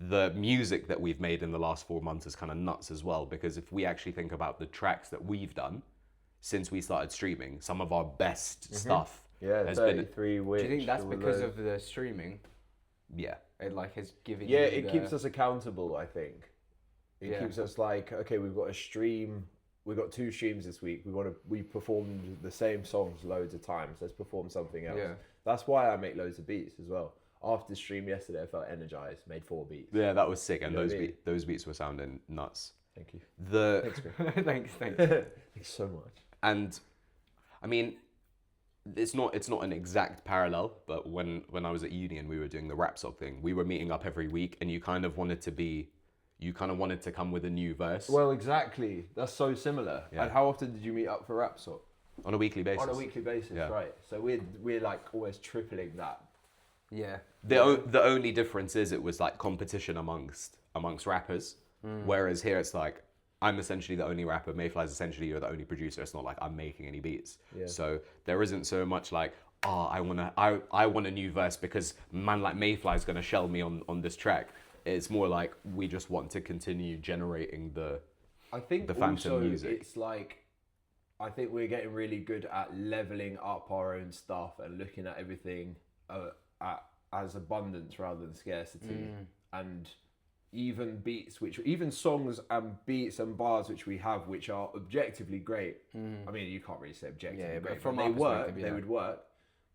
the music that we've made in the last 4 months is kind of nuts as well, because if we actually think about the tracks that we've done since we started streaming, some of our best stuff has 33 been. Witch. Do you think that's because of the streaming? Yeah. It like has given Yeah, you it keeps us accountable, I think. It keeps us like, okay, we've got a stream. We've got 2 streams this week. We performed the same songs loads of times. Let's perform something else. Yeah. That's why I make loads of beats as well. After the stream yesterday, I felt energized. Made 4 beats. Yeah, that was sick, and You know what I mean? those beats were sounding nuts. Thank you. Thanks. Thanks. Thanks so much. And I mean, it's not an exact parallel, but when I was at uni and we were doing the rap song thing, we were meeting up every week, and you kind of wanted to come with a new verse. Well, exactly. That's so similar. Yeah. And how often did you meet up for rap song? On a weekly basis. On a weekly basis, Yeah. right? So we're like almost tripling that. Yeah. The only difference is it was like competition amongst rappers, whereas here it's like I'm essentially the only rapper, Mayfly's essentially you're the only producer. It's not like I'm making any beats. Yeah. So there isn't so much like, I want a new verse because man like Mayfly's gonna shell me on this track. It's more like we just want to continue generating the phantom also music. It's like, I think we're getting really good at leveling up our own stuff and looking at everything as abundance rather than scarcity. And even songs and beats and bars which we have, which are objectively great. I mean, you can't really say objectively but great, from but our they work. perspective, They would work.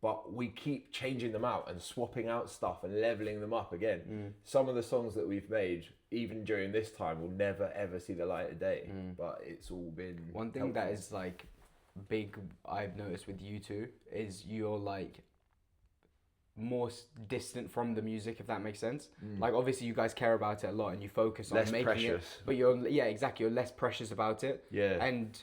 But we keep changing them out and swapping out stuff and leveling them up again. Some of the songs that we've made, even during this time, will never ever see the light of day. But it's all been One thing that is like big I've noticed with you two is you're like more distant from the music, if that makes sense. Like obviously you guys care about it a lot and you focus on Less making precious. it, but you're less precious about it. Yeah. And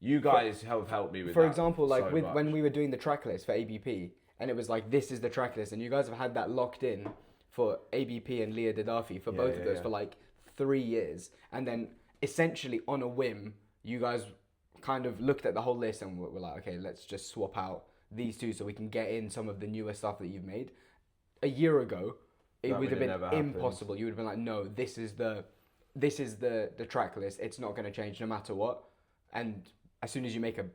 You guys have helped me with for that example, like so when much. we were doing the track list for ABP, and it was like this is the track list, and you guys have had that locked in for ABP and Leah Dadafi for both of those for like 3 years, and then essentially on a whim, you guys kind of looked at the whole list and were like, okay, let's just swap out these two so we can get in some of the newer stuff that you've made. A year ago, it That would have would been have never happened. impossible. You would have been like, no, this is the track list. It's not going to change no matter what. And as soon as you make a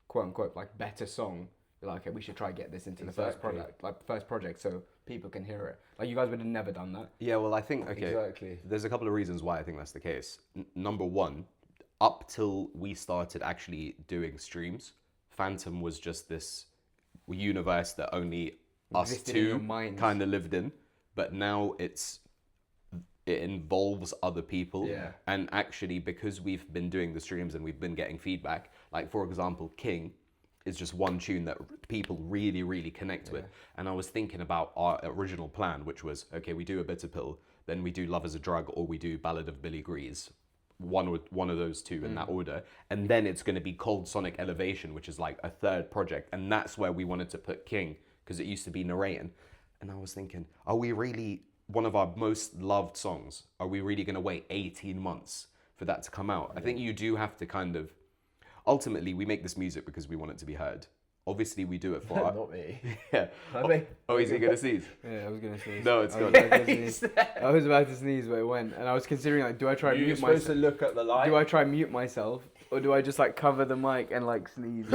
quote unquote like better song, you're like, okay, we should try and get this into the first project, so people can hear it. Like you guys would have never done that. Yeah, well, I think Exactly. there's a couple of reasons why I think that's the case. Number one, up till we started actually doing streams, Phantom was just this universe that only us Existed in your two minds. kind of lived in. But now it involves other people. Yeah. And actually, because we've been doing the streams and we've been getting feedback, like for example, King is just one tune that people really, really connect with. And I was thinking about our original plan, which was, okay, we do A Bitter Pill, then we do Love as a Drug, or we do Ballad of Billy Grease. One of those two in that order. And then it's going to be Cold Sonic Elevation, which is like a third project. And that's where we wanted to put King, because it used to be narrating. And I was thinking, are we really, one of our most loved songs, are we really going to wait 18 months for that to come out? I think you do have to kind of, ultimately we make this music because we want it to be heard. Obviously we do it for Not me. Yeah. I mean, Oh, is he going to sneeze? Yeah, I was gonna sneeze. No, it's I was gone. about to sneeze. I was about to sneeze, but it went, and I was considering like, do I try and you're mute supposed myself? to look at the light. Do I try and mute myself, or do I just like cover the mic and like sneeze?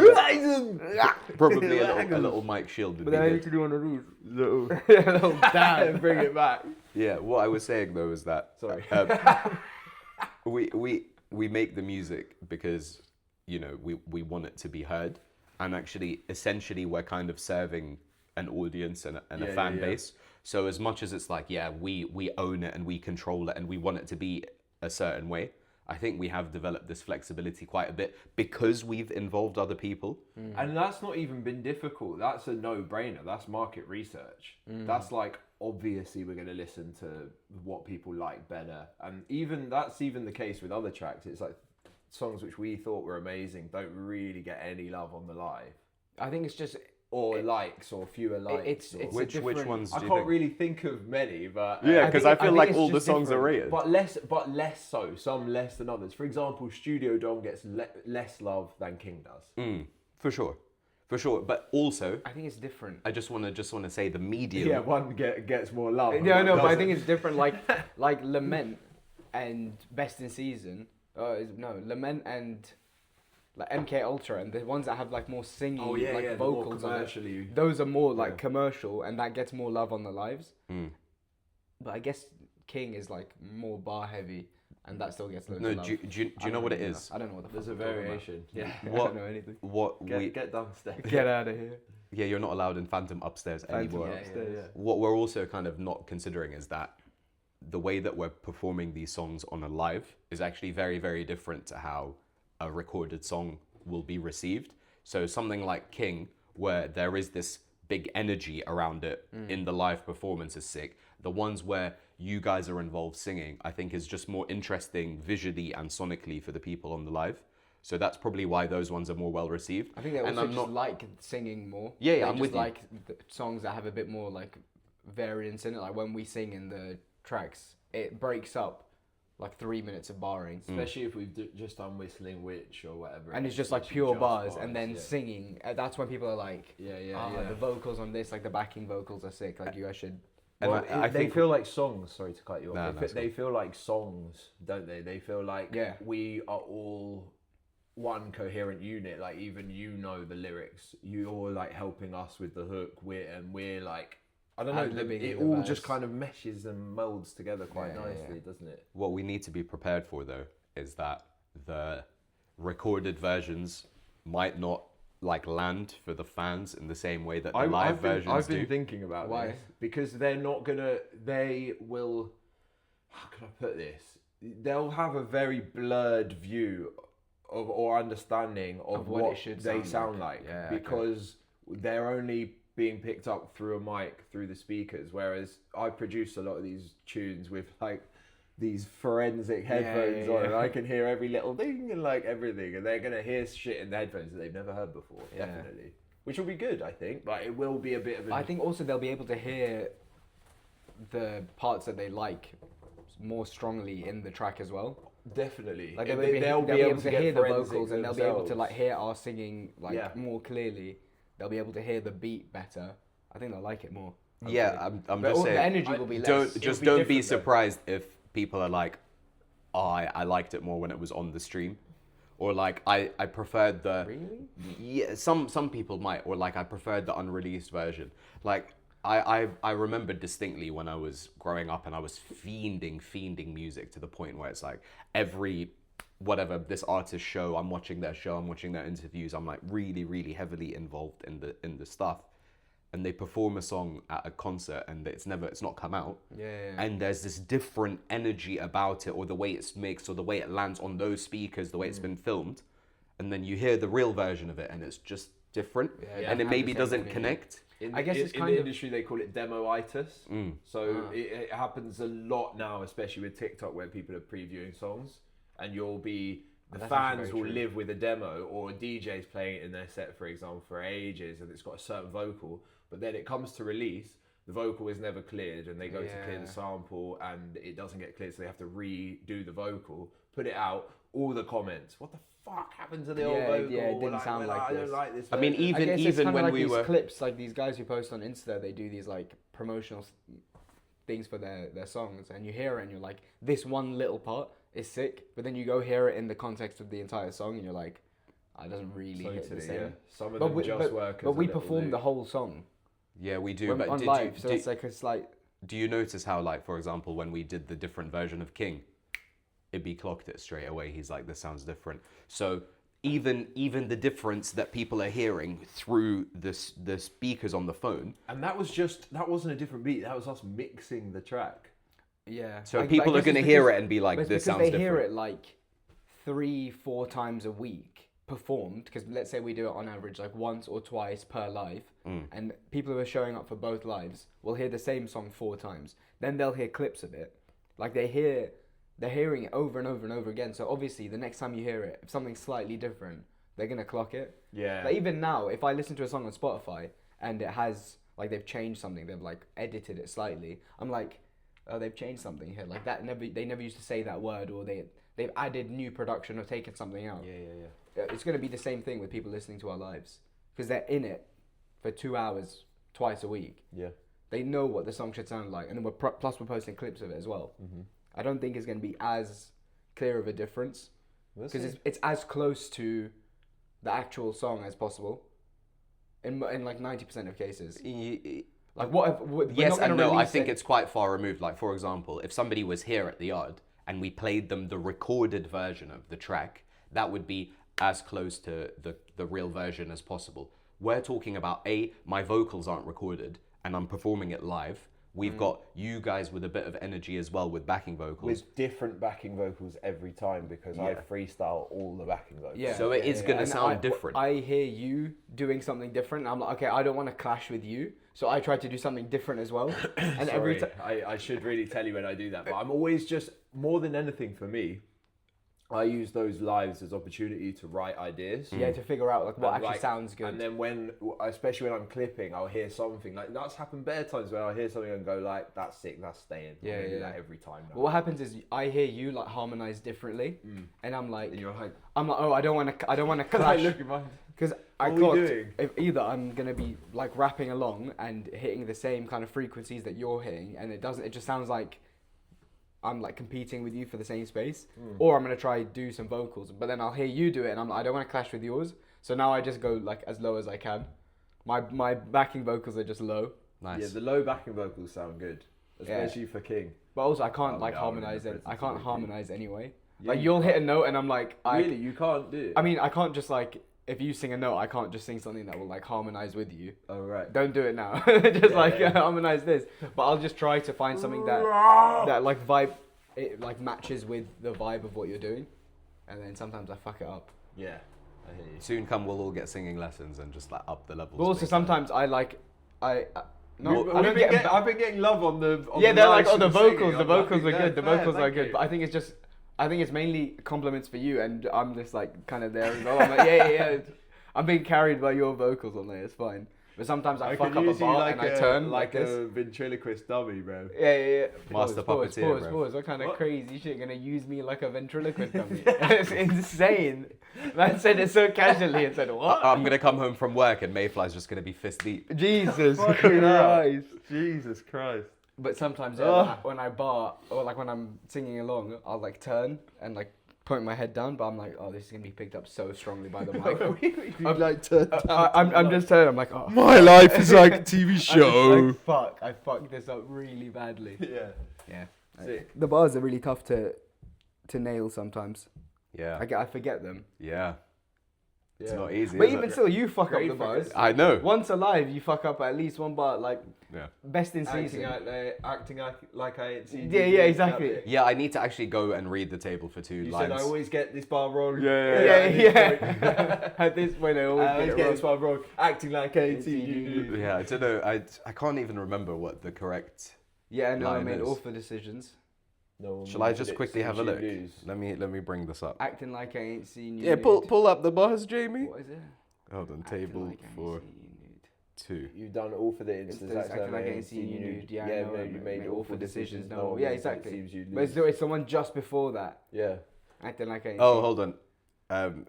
Probably a little mic shield would But be then I good. need to do one of these. little Little dab. bring it back. Yeah, what I was saying though is that Sorry. we make the music because, you know, we want it to be heard, and actually essentially we're kind of serving an audience and a fan base. So as much as it's like, yeah, we own it and we control it and we want it to be a certain way, I think we have developed this flexibility quite a bit because we've involved other people. And that's not even been difficult. That's a no-brainer. That's market research. That's like, obviously we're going to listen to what people like better. And that's even the case with other tracks. It's like songs which we thought were amazing don't really get any love on the live. I think it's just Or likes, or fewer likes. it's or... a Which different- ones do I you can't think? really think of many, but... Yeah, because I feel think like it's all the just songs are different. rated. But less so. Some less than others. For example, Studio Dom gets less love than King does. For sure. for sure. But also, I think it's different. I just want to say the medium. Yeah, one gets more love. Yeah, no, but I think it's different. Like Lament and Best in Season. No, Lament and like MK Ultra and the ones that have like more singing, like vocals on it. Those are more like commercial, and that gets more love on the lives. But I guess King is like more bar heavy, and that still gets loads of love. Do you know what it is? I don't know what the fuck. There's a variation. Yeah. I don't know anything. Get downstairs. Get out of here. Yeah, you're not allowed in Phantom upstairs anymore. Upstairs. What we're also kind of not considering is that the way that we're performing these songs on a live is actually very, very different to how a recorded song will be received. So something like King, where there is this big energy around it in the live performance, is sick. The ones where you guys are involved singing, I think is just more interesting visually and sonically for the people on the live. So that's probably why those ones are more well received. I think they also just like singing more. Yeah, they I'm just with you. like the songs that have a bit more like variance in it. Like when we sing in the tracks, it breaks up like 3 minutes of barring. Especially if we've just done Whistling Witch or whatever. And it's just like pure bars, and then singing. That's when people are like, the vocals on this, like the backing vocals are sick. Like you guys should. And well, I they think feel like songs. Sorry to cut you off. No, They feel like songs, don't they? They feel like we are all one coherent unit. Like even the lyrics. You're like helping us with the hook. We're like, I don't know. It all just kind of meshes and molds together quite nicely, doesn't it? what we need to be prepared for though is that the recorded versions might not like land for the fans in the same way that the live versions I've do. been thinking about this because they will, how can I put this? They'll have a very blurred view of or understanding of what it should they sound like because they're only being picked up through a mic, through the speakers, whereas I produce a lot of these tunes with like these forensic headphones on, and I can hear every little thing and like everything, and they're gonna hear shit in the headphones that they've never heard before, definitely. Which will be good, I think, but it will be a bit of I think also they'll be able to hear the parts that they like more strongly in the track as well. Definitely. Like they'll be able to hear the vocals, and they'll be able to like hear our singing like more clearly. They'll be able to hear the beat better. I think they'll like it more. Yeah, I'm just saying. The energy will be less. Don't be surprised if people are like, oh, I liked it more when it was on the stream, or like I preferred the. Really? Yeah, some people might, or like I preferred the unreleased version. Like I remember distinctly when I was growing up and I was fiending music to the point where it's like every whatever this artist show, I'm watching their show, I'm watching their interviews, I'm like really heavily involved in the stuff. And they perform a song at a concert and it's not come out. And there's this different energy about it, or the way it's mixed, or the way it lands on those speakers, the way it's been filmed. And then you hear the real version of it and it's just different. And it maybe doesn't connect. I guess it's kind of in the industry they call it demoitis. So it happens a lot now, especially with TikTok, where people are previewing songs, and the fans will live with a demo, or a DJ's playing it in their set, for example, for ages, and it's got a certain vocal. But then it comes to release, the vocal is never cleared, and they go to clear the sample, and it doesn't get cleared, so they have to redo the vocal, put it out. All the comments, what the fuck happened to the old vocal? Yeah, it didn't sound like I this. don't like this. I mean, version. even when like we these were clips, like these guys who post on Insta, they do these like promotional things for their songs, and you hear it and you're like, this one little part is sick, but then you go hear it in the context of the entire song and you're like, it doesn't really hit the same. Some of them just work. But we perform the whole song. Yeah, we do. But on live, so it's like a slight. Do you notice how, like, for example, when we did the different version of King, Ibby clocked it straight away. He's like, this sounds different. So even the difference that people are hearing through the speakers on the phone. And that wasn't a different beat. That was us mixing the track. Yeah. So people are going to hear it and be like, this sounds different. They hear it like 3-4 times a week performed, because let's say we do it on average like once or twice per live, and people who are showing up for both lives will hear the same song 4 times. Then they'll hear clips of it. Like they're hearing it over and over and over again. So obviously the next time you hear it, if something's slightly different, they're going to clock it. Yeah. Like even now, if I listen to a song on Spotify and it has, like, they've changed something, they've like edited it slightly, I'm like, oh, they've changed something here. Like that they never used to say that word, or they've added new production or taken something out. Yeah. It's going to be the same thing with people listening to our lives. because they're in it for 2 hours twice a week. Yeah. They know what the song should sound like, and then plus we're posting clips of it as well. I don't think it's going to be as clear of a difference because it's as close to the actual song as possible in like 90% of cases. Like Yes and no. I think it's quite far removed. Like for example, if somebody was here at the yard and we played them the recorded version of the track, that would be as close to the real version as possible. We're talking about my vocals aren't recorded and I'm performing it live. We've got you guys with a bit of energy as well with backing vocals. With different backing vocals every time because I freestyle all the backing vocals. Yeah. So it is going to sound different. I hear you doing something different. I'm like, okay, I don't want to clash with you. So I try to do something different as well. And every time I should really tell you when I do that, but I'm always just, more than anything for me, I use those lives as opportunity to write ideas. Yeah, to figure out like what And, actually sounds good. And then especially when I'm clipping, I'll hear something like that's happened bare times where I'll hear something and go like, "That's sick, that's staying." Yeah, I'm gonna do yeah. that every time. Now. But what happens is I hear you like harmonize differently, and I'm like, And you're like, oh, I don't want to clash. look at mine. Because I What are thought we doing? if either I'm gonna be like rapping along and hitting the same kind of frequencies that you're hitting, and it just sounds like I'm like competing with you for the same space, or I'm gonna try do some vocals, but then I'll hear you do it, and I'm like, I don't want to clash with yours, so now I just go like as low as I can. My backing vocals are just low, Nice. Yeah, the low backing vocals sound good, especially for King. but also I can't like yeah, harmonize it. I can't absolutely. harmonize anyway. Yeah, Like you you'll hit a note, and I'm like, Really, you can't do it. I mean, I can't just like if you sing a note, I can't just sing something that will like harmonize with you. Oh right. Don't do it now. Just harmonize this. But I'll just try to find something that like it like matches with the vibe of what you're doing, and then sometimes I fuck it up. Yeah, I hear you. Soon come, we'll all get singing lessons and just like up the levels. But also big sometimes I like I don't I've been getting love on the. On yeah, the they're like, live oh, the singing. vocals, the I'm vocals like, are good, the fair, vocals are thank good. you. But I think it's mainly compliments for you, and I'm just like kind of there as well. I'm like, yeah. I'm being carried by your vocals on there. It's fine. But sometimes I fuck can up a use you bar and I turn like this. a ventriloquist dummy, bro. Yeah. Master puppeteer, bro. Pause. What kind of What? crazy shit gonna use me like a ventriloquist dummy? It's insane. Man said it so casually and said, what? I'm gonna come home from work and Mayfly's just gonna be fist deep. Jesus Fucking hell. Christ. Jesus Christ. But sometimes when I bar, or like when I'm singing along, I'll like turn and like point my head down, but I'm like, oh, this is gonna be picked up so strongly by the mic. I'm like turned down. I'm just turning. I'm like, oh, My life is like a TV I'm just show. like, fuck, I fucked this up really badly. Yeah. Yeah. Sick. The bars are really tough to nail sometimes. Yeah. I forget them. Yeah. It's Yeah. not easy. But is even it? still, you fuck Great up the bars. I know. Once alive, you fuck up at least one bar, like Yeah. best in season. Acting like I ain't seen Yeah, you. exactly. Yeah, I need to actually go and read the table for 2 You lines. said I always get this bar wrong. Yeah. At this point, I always I always get get it this wrong. bar wrong. Acting like I ain't seen you. Yeah, I don't know. I can't even remember what the correct. Yeah, no, I Line made is. awful decisions. No, Shall I just quickly have a look? Lose. Let me bring this up. Acting like I ain't seen you. Yeah, nude. pull up the bars, Jamie. What is it? Hold on, Acting table like I ain't for seen you nude. 2. You've done all for the It's instance. acting like I ain't seen you nude. Yeah, I know, no, I you made made awful decisions. No, No, one yeah, wins, exactly. It seems you But lose. it's someone just before that. Yeah. Acting like I ain't Oh, seen hold on.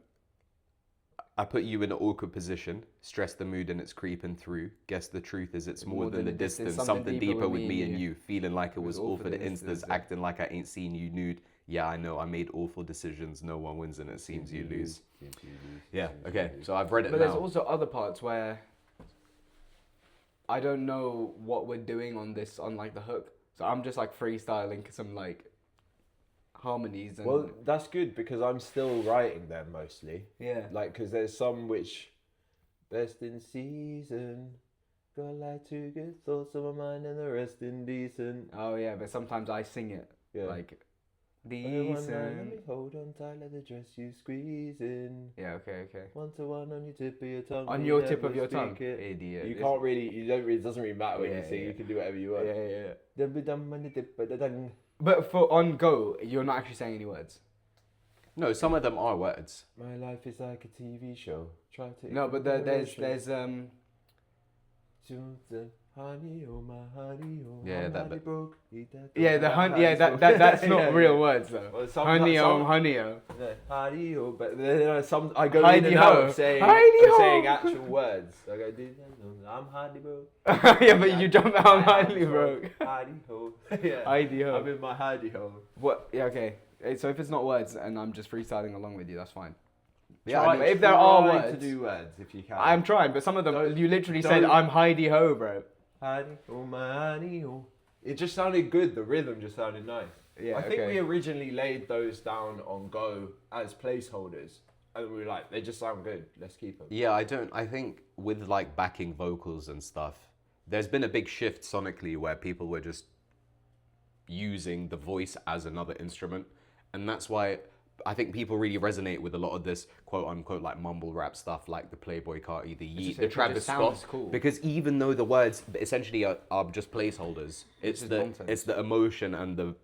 I put you in an awkward position. Stress the mood and it's creeping through. Guess the truth is it's more than the distance. Something deeper with me and you. Feeling like it was all for the instance. Acting like I ain't seen you nude. Yeah, I know. I made awful decisions. No one wins and it seems you lose. Yeah. Okay. So I've read it But now. there's also other parts where I don't know what we're doing on like the hook. So I'm just like freestyling some like harmonies and Well, that's good because I'm still writing them mostly. yeah. Like, because there's some which best in season. Got like 2 good thoughts on my mind and the rest indecent. Oh yeah, but sometimes I sing it Yeah. like Everyone now, let me decent. hold on tight, let the dress you squeeze in. Yeah, okay. 1 to 1 on your tip of your tongue. On you your tip never of your tongue, speak it. idiot. You This- can't really, it doesn't really matter when Yeah, you sing, yeah. you can do whatever you want. Yeah. Dum be dum on the tip of the tongue. But for on go, you're not actually saying any words. No, some of them are words. My life is like a TV show. Try to No, but ignore there's emotion. Honey, oh my honey, oh Yeah, I'm that honey bit. broke. Eat that Yeah, dog, the honey. I'm Yeah, honey that's broke. not Yeah, real yeah. words though. Well, some- Honey-o. Yeah, Honey-o, but then some I go in Heidi and out ho. of saying, Heidi of ho. saying actual words. I go, I'm honey broke. Yeah, but you jump out I am Heidi so broke. Heidi ho. Yeah. Heidi ho. I'm in my Heidi ho. What? Yeah, okay. So if it's not words and I'm just freestyling along with you, that's fine. Yeah, Try, I mean, if there are try words, to do words if you can. I'm trying, but some of them Don't- you literally said don't- I'm Heidi ho, bro. Honey, oh my honey, oh. It just sounded good. The rhythm just sounded nice. Yeah, I think okay. we originally laid those down on Go as placeholders, and we were like, they just sound good. Let's keep them. Yeah, I think with like backing vocals and stuff, there's been a big shift sonically where people were just using the voice as another instrument. And that's why I think people really resonate with a lot of this quote unquote like mumble rap stuff, like the Playboy Carti, the Yeet, just- the it Travis just Scott. sounds cool. Because even though the words essentially are just placeholders, it's just the nonsense. it's the emotion and the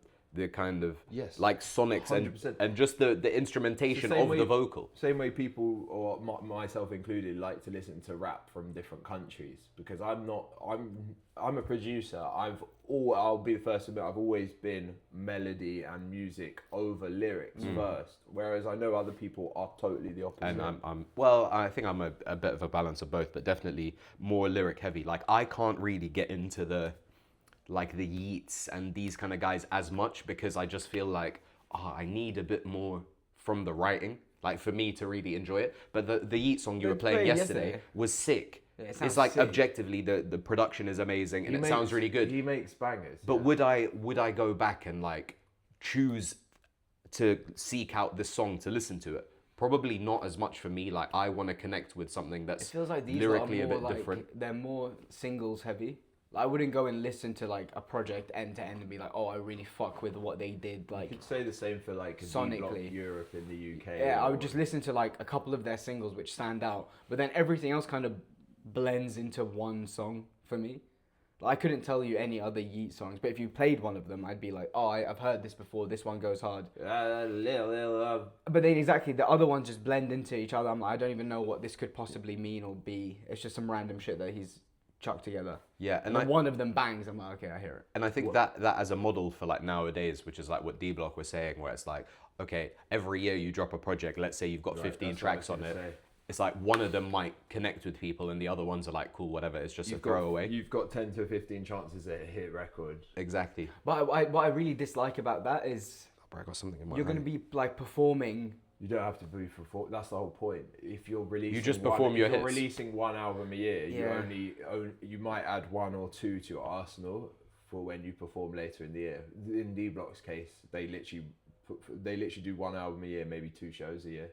kind of Yes. like sonics 100%. and just the instrumentation same of way- the vocal. Same way people, or myself included, like to listen to rap from different countries because I'm a producer. I'll be the first to admit I've always been melody and music over lyrics first, whereas I know other people are totally the opposite. And I think I'm a bit of a balance of both, but definitely more lyric heavy. Like I can't really get into the Yeats and these kind of guys as much because I just feel like I need a bit more from the writing, like for me to really enjoy it. But the Yeats song you were playing yesterday was sick. Yeah, it It's sounds like sick. objectively the production is amazing and it sounds really good. He makes bangers. But yeah. would I go back and like choose to seek out this song to listen to it? Probably not as much for me. Like I want to connect with something It that's feels like these lyrically are a more bit like different. they're more singles heavy. Like, I wouldn't go and listen to like a project end to end and be like, oh, I really fuck with what they did. You Like, could say the same for like sonically. Europe and the UK. yeah, I or- would just listen to like a couple of their singles which stand out, but then everything else kind of blends into one song for me. Like, I couldn't tell you any other Yeet songs, but if you played one of them, I'd be like, oh, I've heard this before. This one goes hard. But then exactly the other ones just blend into each other. I'm like, I don't even know what this could possibly mean or be. It's just some random shit that he's chucked together. Yeah, And then one of them bangs. I'm like, okay, I hear it. And I think that as a model for like nowadays, which is like what D Block was saying, where it's like, okay, every year you drop a project, let's say you've got 15 that's what I tracks was on gonna it. say. It's like one of them might connect with people and the other ones are like, cool, whatever, it's just a throwaway. You've got 10 to 15 chances at a hit record. Exactly. But what I really dislike about that is Bro, I got something in my you're going to be like performing. You don't have to be for. That's the whole point. If you're releasing, just perform your if you're hits. releasing one album a year, Yeah. you might add one or two to your arsenal for when you perform later in the year. In D Block's case, they literally do one album a year, maybe 2 shows a year.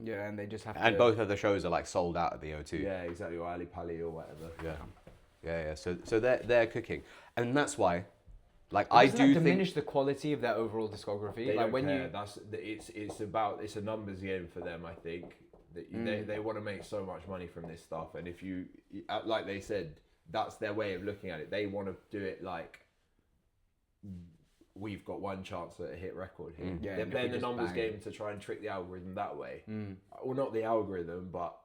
Yeah, and they just have And to. both of the shows are like sold out at the O2. Yeah, exactly. Or Ali Pali or whatever. Yeah. So they're cooking, and that's why, like, But I doesn't do that diminish think the quality of their overall discography. They like don't when care. you. It's a numbers game for them. I think that they want to make so much money from this stuff, and if you like they said, that's their way of looking at it. They want to do it like we've got one chance at a hit record here. Yeah, They're and if playing we the just numbers bang. game to try and trick the algorithm that way. Well, not the algorithm, but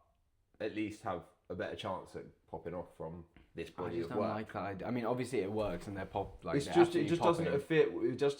at least have a better chance at popping off from this I body just of don't work. like that idea. I mean, obviously it works and they're pop. Like It's they're just it absolutely just popping. doesn't fit. It just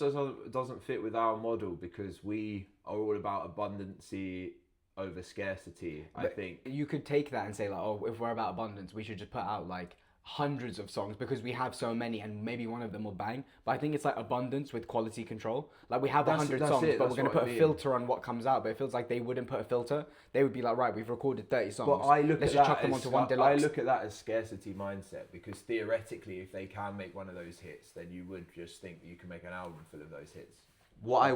doesn't fit with our model because we are all about abundancy over scarcity. I think. You could take that and say like, oh, if we're about abundance, we should just put out like hundreds of songs because we have so many and maybe one of them will bang. But I think it's like abundance with quality control. Like we have That's 100 it, songs, but that's we're going to what put I a mean. filter on what comes out. But it feels like they wouldn't put a filter. They would be like, right, we've recorded 30 songs. But I look Let's at just that chuck them as, onto one I deluxe. look at that as scarcity mindset because theoretically, if they can make one of those hits, then you would just think that you can make an album full of those hits. what I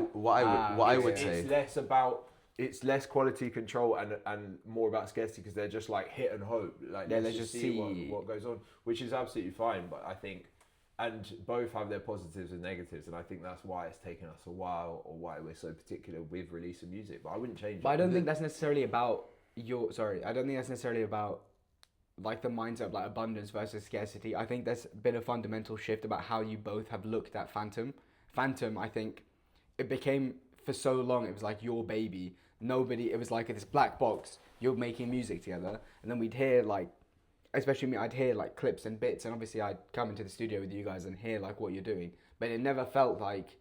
would say. It's less about. It's less quality control and more about scarcity because they're just like hit and hope. Like Yeah, let's just see what goes on, which is absolutely fine. But I think, and both have their positives and negatives, and I think that's why it's taken us a while, or why we're so particular with releasing music. But I wouldn't change it. But I don't think that's necessarily about I don't think that's necessarily about like the mindset of like abundance versus scarcity. I think there's been a fundamental shift about how you both have looked at Phantom. Phantom, I think, it became for so long it was like your baby. It was like this black box. You're making music together, and then we'd hear like especially me, I'd hear like clips and bits, and obviously I'd come into the studio with you guys and hear like what you're doing, but it never felt like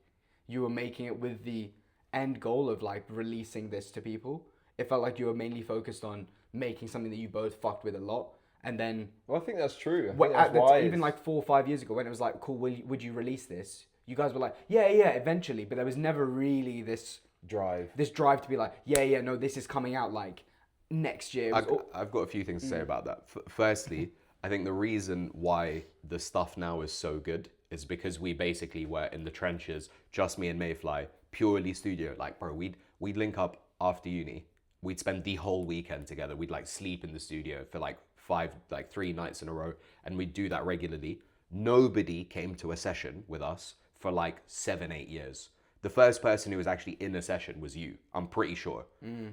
you were making it with the end goal of like releasing this to people. It felt like you were mainly focused on making something that you both fucked with a lot, and then Well, I think that's true. I Well, think that's why even it's- like 4 or 5 years ago, when it was like, cool, would you release this? You guys were like, yeah, yeah, eventually. But there was never really this drive. drive to be like, yeah, yeah, no, this is coming out like next year. It was I've got a few things to say about that. Firstly, I think the reason why the stuff now is so good is because we basically were in the trenches, just me and Mayfly, purely studio. Like, bro, we'd link up after uni. We'd spend the whole weekend together. We'd like sleep in the studio for like 3 nights in a row, and we'd do that regularly. Nobody came to a session with us for like 7, 8 years. The first person who was actually in a session was you, I'm pretty sure.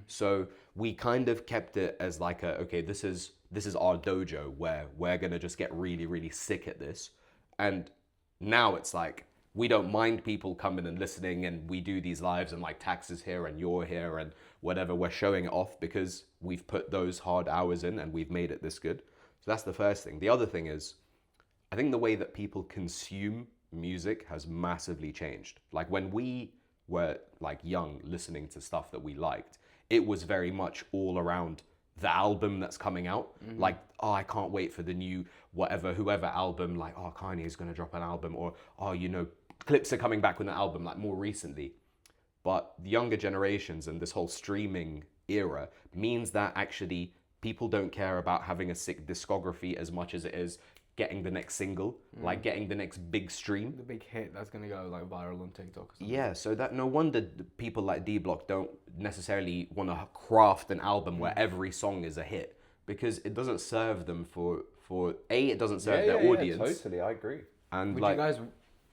So we kind of kept it as like okay, this is our dojo where we're gonna just get really, really sick at this. And now it's like, we don't mind people coming and listening, and we do these lives and like Taxes here and you're here and whatever, we're showing it off because we've put those hard hours in and we've made it this good. So that's the first thing. The other thing is, I think the way that people consume music has massively changed. Like when we were like young, listening to stuff that we liked, it was very much all around the album that's coming out. Like, oh, I can't wait for the new whoever album, like, oh, Kanye's gonna drop an album, or, oh, you know, Clips are coming back with an album, like more recently. But the younger generations and this whole streaming era means that actually people don't care about having a sick discography as much as it is getting the next single, like getting the next big stream. the big hit that's gonna go like viral on TikTok. Or something. Yeah, so that no wonder people like D Block don't necessarily want to craft an album where every song is a hit, because it doesn't serve them for it doesn't serve their audience. Yeah, totally, I agree. And Would like, you guys,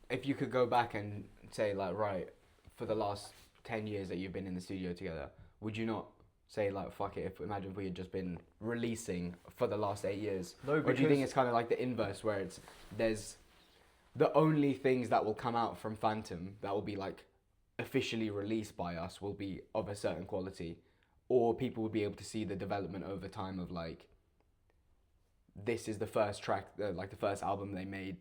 if you could go back and say like, right, for the last 10 years that you've been in the studio together, would you not say like, fuck it, imagine if we had just been releasing for the last 8 years? No, Or do you think because- it's kind of like the inverse, where there's the only things that will come out from Phantom that will be like officially released by us will be of a certain quality, or people will be able to see the development over time of like, this is the first track, like the first album they made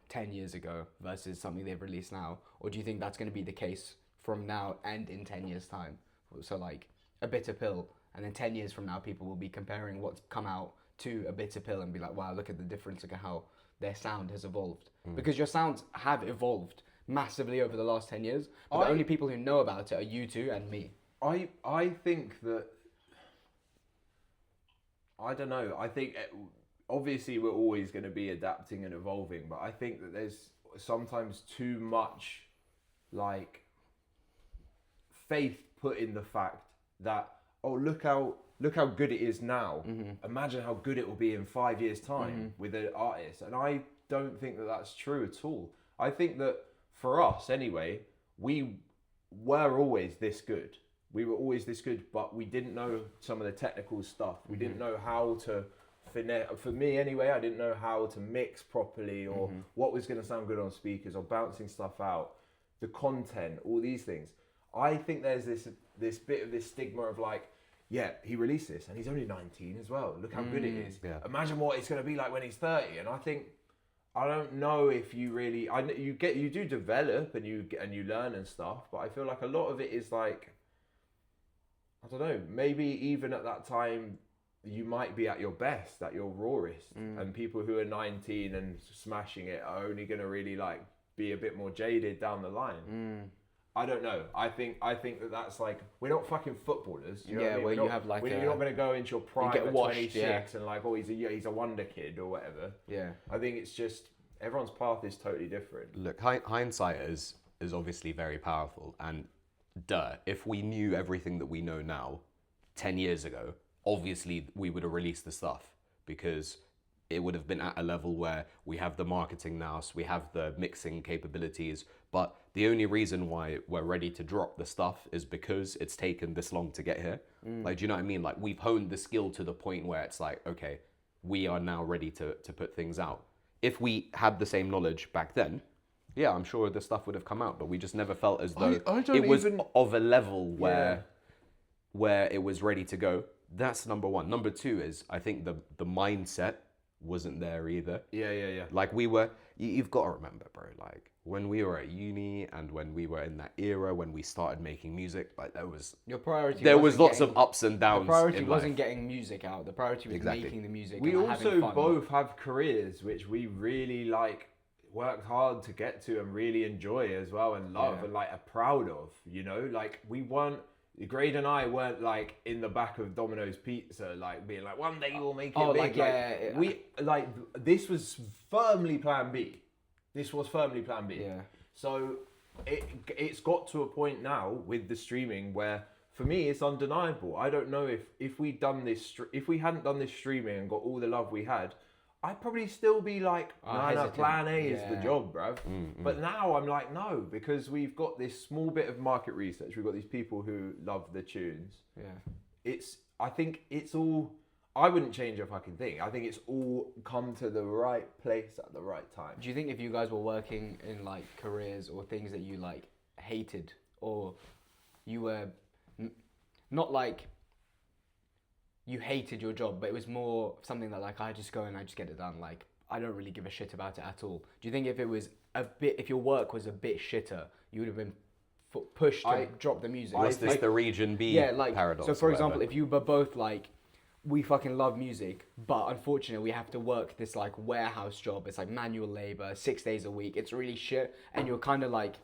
10 years ago versus something they've released now? Or do you think that's going to be the case from now and in 10 years time? So like A Bitter Pill, and then 10 years from now people will be comparing what's come out to A Bitter Pill and be like, wow, look at the difference, look at how their sound has evolved. Because your sounds have evolved massively over the last 10 years, but the only people who know about it are you two and me. I think that, I don't know, I think obviously we're always going to be adapting and evolving, but I think that there's sometimes too much like faith put in the fact that, oh, look how good it is now. Imagine how good it will be in 5 years time with an artist. And I don't think that that's true at all. I think that for us anyway, we were always this good. We were always this good, but we didn't know some of the technical stuff. We didn't know how to finesse. For me anyway, I didn't know how to mix properly, or what was going to sound good on speakers, or bouncing stuff out, the content, all these things. I think there's this bit of this stigma of like, yeah, he released this and he's only 19 as well. Look how good it is. Yeah. Imagine what it's going to be like when he's 30. And I think, I don't know if you really, you do develop and you learn and stuff, but I feel like a lot of it is like, I don't know, maybe even at that time you might be at your best, at your rawest, and people who are 19 and smashing it are only going to really like be a bit more jaded down the line. I don't know. I think that that's like, we're not fucking footballers. You know what I mean? where We're you not- have like you're not going to go into your prime get at washed, 26 and like, oh, he's a wonder kid or whatever. Yeah. I think it's just everyone's path is totally different. look, hindsight is obviously very powerful, and if we knew everything that we know now 10 years ago, obviously we would have released the stuff, because it would have been at a level where we have the marketing now, so we have the mixing capabilities. But the only reason why we're ready to drop the stuff is because it's taken this long to get here. Like, do you know what I mean? Like, we've honed the skill to the point where it's like, okay, we are now ready to put things out. If we had the same knowledge back then, yeah, I'm sure the stuff would have come out, but we just never felt as though I don't it was even- of a level where it was ready to go. That's number one. Number two is, I think the mindset wasn't there either. Yeah. Like we were, you've got to remember, bro, like when we were at uni and when we were in that era, when we started making music, like Your priority. there was wasn't lots getting, of ups and downs. The priority in wasn't life. getting music out. The priority was Exactly. making the music. We and also having fun. both have careers which we really like worked hard to get to and really enjoy as well and love and like are proud of, you know, like we weren't, Grade and I weren't like in the back of Domino's Pizza like being like one day we'll make it big. We like this was firmly plan B. Yeah. So it's got to a point now with the streaming where for me it's undeniable. I don't know if we hadn't done this streaming and got all the love we had, I'd probably still be like, no, plan A is the job, bruv. But now I'm like, no, because we've got this small bit of market research. We've got these people who love the tunes. Yeah. I think it's all, I wouldn't change a fucking thing. I think it's all come to the right place at the right time. Do you think if you guys were working in like careers or things that you like hated, or you were not like you hated your job, but it was more something that like I just go and I just get it done, like I don't really give a shit about it at all. Do you think if it was if your work was a bit shitter, you would have been pushed to drop the music? Was this the Region B paradox? So for example, if you were both like, we fucking love music, but unfortunately we have to work this like warehouse job. It's like manual labor, 6 days a week. It's really shit, and you're kind of like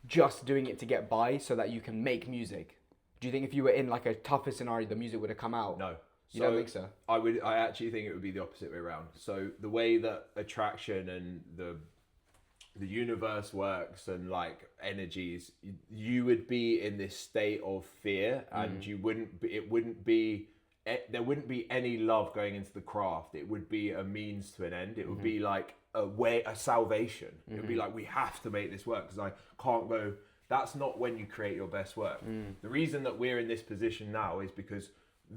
just doing it to get by so that you can make music. Do you think if you were in like a tougher scenario, the music would have come out? No. You don't think so? I actually think it would be the opposite way around. So the way that attraction and the universe works and like energies, you would be in this state of fear, and there wouldn't be any love going into the craft. It would be a means to an end. It would be like a salvation. It would be like, we have to make this work because I can't go. That's not when you create your best work. The reason that we're in this position now is because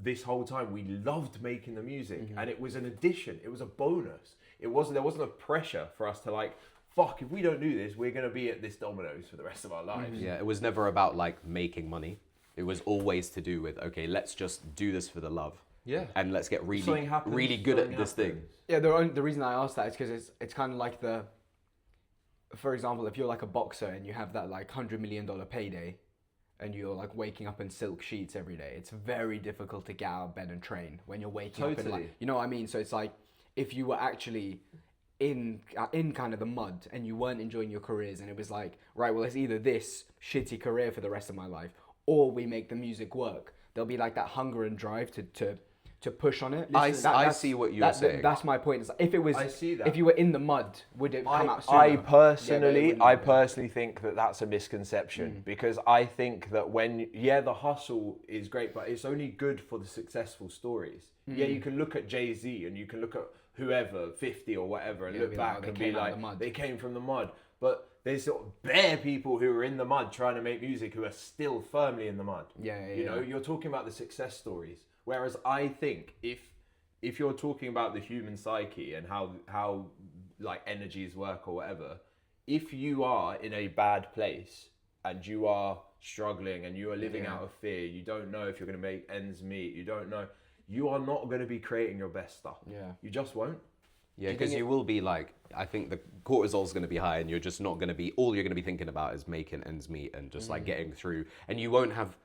this whole time we loved making the music, and it was an addition. It was a bonus. There wasn't a pressure for us to like, fuck, if we don't do this, we're going to be at this Domino's for the rest of our lives. Yeah, it was never about like making money. It was always to do with, okay, let's just do this for the love. Yeah. And let's get really good at this thing. Yeah, the reason I asked that is because it's kind of like for example, if you're like a boxer and you have that like $100 million payday and you're like waking up in silk sheets every day, it's very difficult to get out of bed and train when you're waking up in like, you know what I mean? So it's like, if you were actually in kind of the mud and you weren't enjoying your careers, and it was like, right, well, it's either this shitty career for the rest of my life or we make the music work. There'll be like that hunger and drive to push on it. I see what you're saying. That's my point. It's like, if it was, I see that. if you were in the mud, would it come out sooner? I personally think that that's a misconception, because I think that the hustle is great, but it's only good for the successful stories. Yeah, you can look at Jay-Z and you can look at whoever, 50 or whatever, and look back and be like, they came from the mud. But there's sort of bare people who are in the mud trying to make music who are still firmly in the mud. You know, you're talking about the success stories. Whereas I think if you're talking about the human psyche and how like energies work or whatever, if you are in a bad place and you are struggling and you are living out of fear, you don't know if you're going to make ends meet, you don't know, you are not going to be creating your best stuff. Yeah. You just won't. Yeah, because you will be like, I think the cortisol's going to be high, and you're just not going to be, all you're going to be thinking about is making ends meet and just like getting through, and you won't have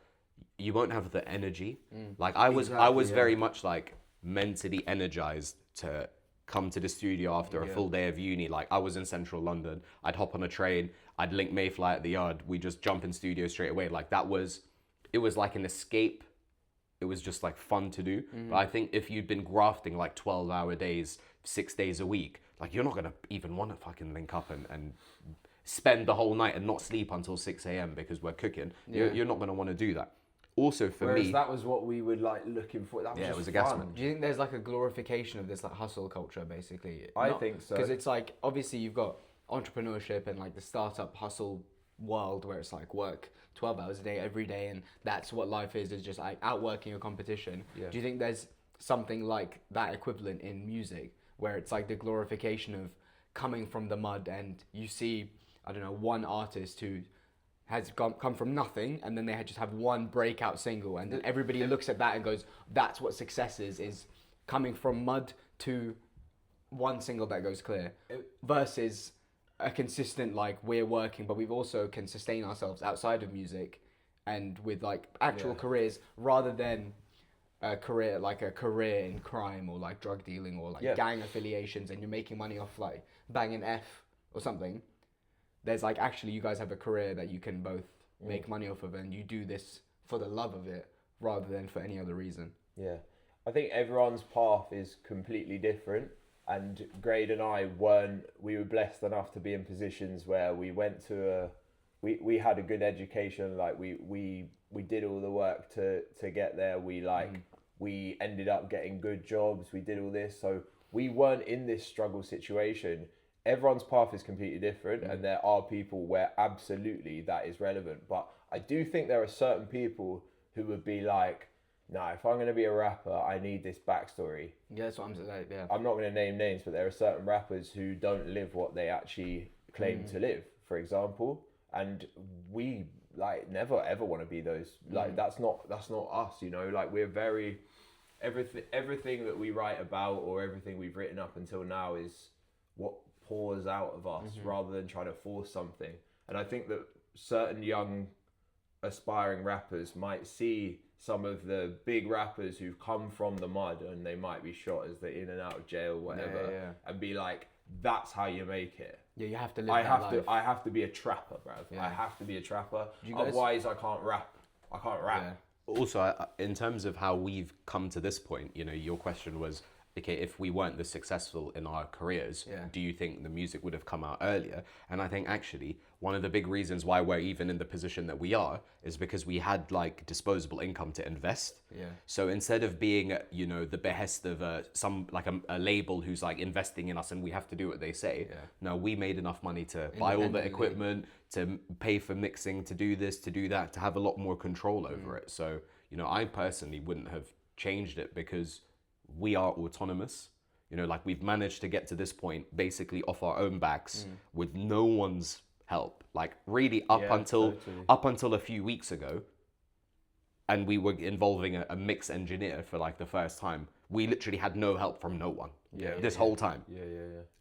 the energy. Like I was very much like mentally energized to come to the studio after a full day of uni. Like I was in central London, I'd hop on a train, I'd link Mayfly at the yard, we just jump in studio straight away. Like it was like an escape. It was just like fun to do. But I think if you'd been grafting like 12-hour days, 6 days a week, like you're not gonna even want to fucking link up and spend the whole night and not sleep until 6 a.m. because we're cooking. You're not gonna want to do that. Also for me, that was what we were like looking for. That was just it was a fun. gasman. Do you think there's like a glorification of this like hustle culture, basically? I think so. Because it's like, obviously you've got entrepreneurship and like the startup hustle world where it's like work 12 hours a day every day, and that's what life is just like outworking your competition. Do you think there's something like that equivalent in music where it's like the glorification of coming from the mud, and you see, I don't know, one artist who has come from nothing, and then they just have one breakout single, and then everybody looks at that and goes, that's what success is coming from mud to one single that goes clear versus a consistent, like, we're working, but we've also can sustain ourselves outside of music and with like actual careers, rather than a career in crime or like drug dealing or like gang affiliations, and you're making money off like banging F or something. There's like, actually, you guys have a career that you can both make money off of, and you do this for the love of it rather than for any other reason. Yeah, I think everyone's path is completely different, and Grade and I we were blessed enough to be in positions where we went to we had a good education, like we did all the work to get there, we ended up getting good jobs, we did all this, so we weren't in this struggle situation. Everyone's path is completely different, and there are people where absolutely that is relevant, but I do think there are certain people who would be like, nah, if I'm going to be a rapper, I need this backstory. Yeah, that's what I'm saying. Yeah. I'm not going to name names, but there are certain rappers who don't live what they actually claim to live, for example. And we like never ever want to be those. Like that's not us, you know. Like we're very everything that we write about, or everything we've written up until now, is what pours out of us rather than trying to force something. And I think that certain young aspiring rappers might see some of the big rappers who've come from the mud, and they might be shot as they're in and out of jail, whatever, and be like, that's how you make it. Yeah, you have to live I life. have to be a trapper, bruv. Yeah. I have to be a trapper. Guys... Otherwise, I can't rap. Yeah. Also, in terms of how we've come to this point, you know, your question was, okay, if we weren't this successful in our careers, do you think the music would have come out earlier? And I think actually one of the big reasons why we're even in the position that we are is because we had like disposable income to invest. Yeah. So instead of being, you know, the behest of a label who's like investing in us and we have to do what they say, no, we made enough money to buy all the equipment, to pay for mixing, to do this, to do that, to have a lot more control over it. So, you know, I personally wouldn't have changed it, because we are autonomous. You know, like we've managed to get to this point basically off our own backs with no one's help. Like really up until a few weeks ago, and we were involving a mix engineer for like the first time. We literally had no help from no one this whole time. Yeah.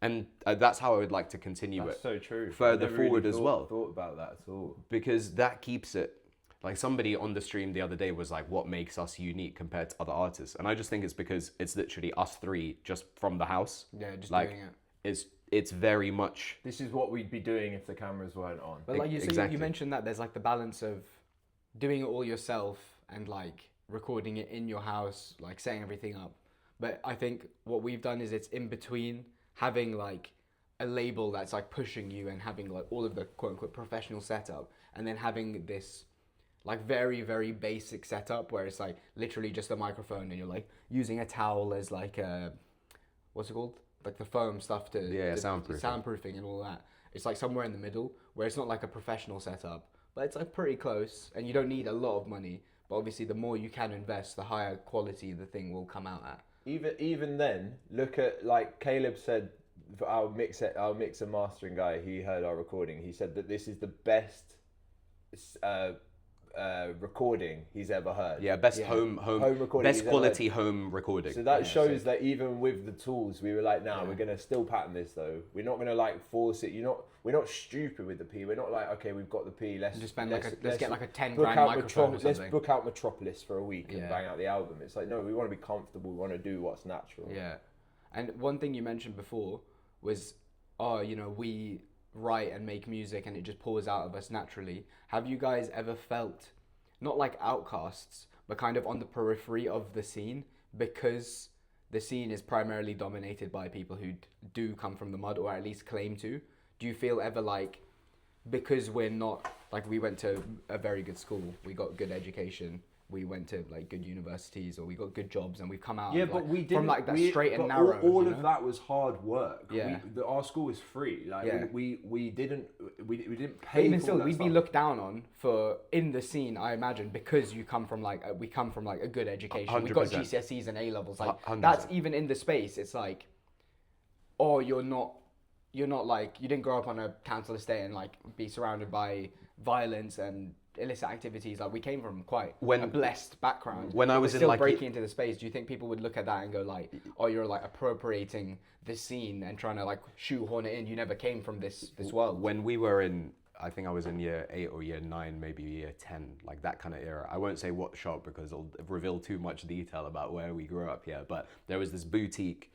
And that's how I would like to continue That's it so true. further Never forward really as well. Thought about that at all. Because that keeps it. Like somebody on the stream the other day was like, what makes us unique compared to other artists? And I just think it's because it's literally us three just from the house. Yeah, just like, doing it. It's very much... This is what we'd be doing if the cameras weren't on. But like Exactly. you mentioned that there's like the balance of doing it all yourself and like recording it in your house, like setting everything up. But I think what we've done is it's in between having like a label that's like pushing you and having like all of the quote unquote professional setup, and then having this like very, very basic setup where it's like literally just a microphone and you're like using a towel as like a, what's it called? Like the foam stuff to soundproofing and all that. It's like somewhere in the middle where it's not like a professional setup, but it's like pretty close, and you don't need a lot of money. But obviously the more you can invest, the higher quality the thing will come out at. Even then, look at, like Caleb said, our mix and mastering guy, he heard our recording. He said that this is the best recording he's ever heard. Yeah, best home recording, best quality home recording. So that shows that even with the tools, we were like, we're gonna still pattern this though. We're not gonna like force it. We're not stupid with the P. We're not like, okay, we've got the P. Let's get like a 10 grand microphone or something. Let's book out Metropolis for a week and bang out the album. It's like, no, we want to be comfortable. We want to do what's natural. Yeah, and one thing you mentioned before was, we write and make music and it just pours out of us naturally. Have you guys ever felt not like outcasts, but kind of on the periphery of the scene, because the scene is primarily dominated by people who do come from the mud, or at least claim to? Do you feel ever like, because we're not, like, we went to a very good school, we got good education, we went to like good universities, or we got good jobs, and we've come out we didn't, from like that straight and narrow. All of that was hard work. Yeah. Our school was free. Like we didn't pay. But even for still, that we'd stuff. be looked down on for in the scene, I imagine, because you come from like we come from like a good education. We got 100%. GCSEs and A levels. Like 100%. That's even in the space. It's like, you're not like, you didn't grow up on a council estate and like be surrounded by violence and illicit activities. Like we came from quite When- a blessed background. when I but was we're in, still like, breaking into the space, do you think people would look at that and go like, oh, you're like appropriating this scene and trying to like shoehorn it in? You never came from this world. When we were in, I think I was in year 8 or year 9, maybe year 10, like that kind of era. I won't say what shop because it'll reveal too much detail about where we grew up here. But there was this boutique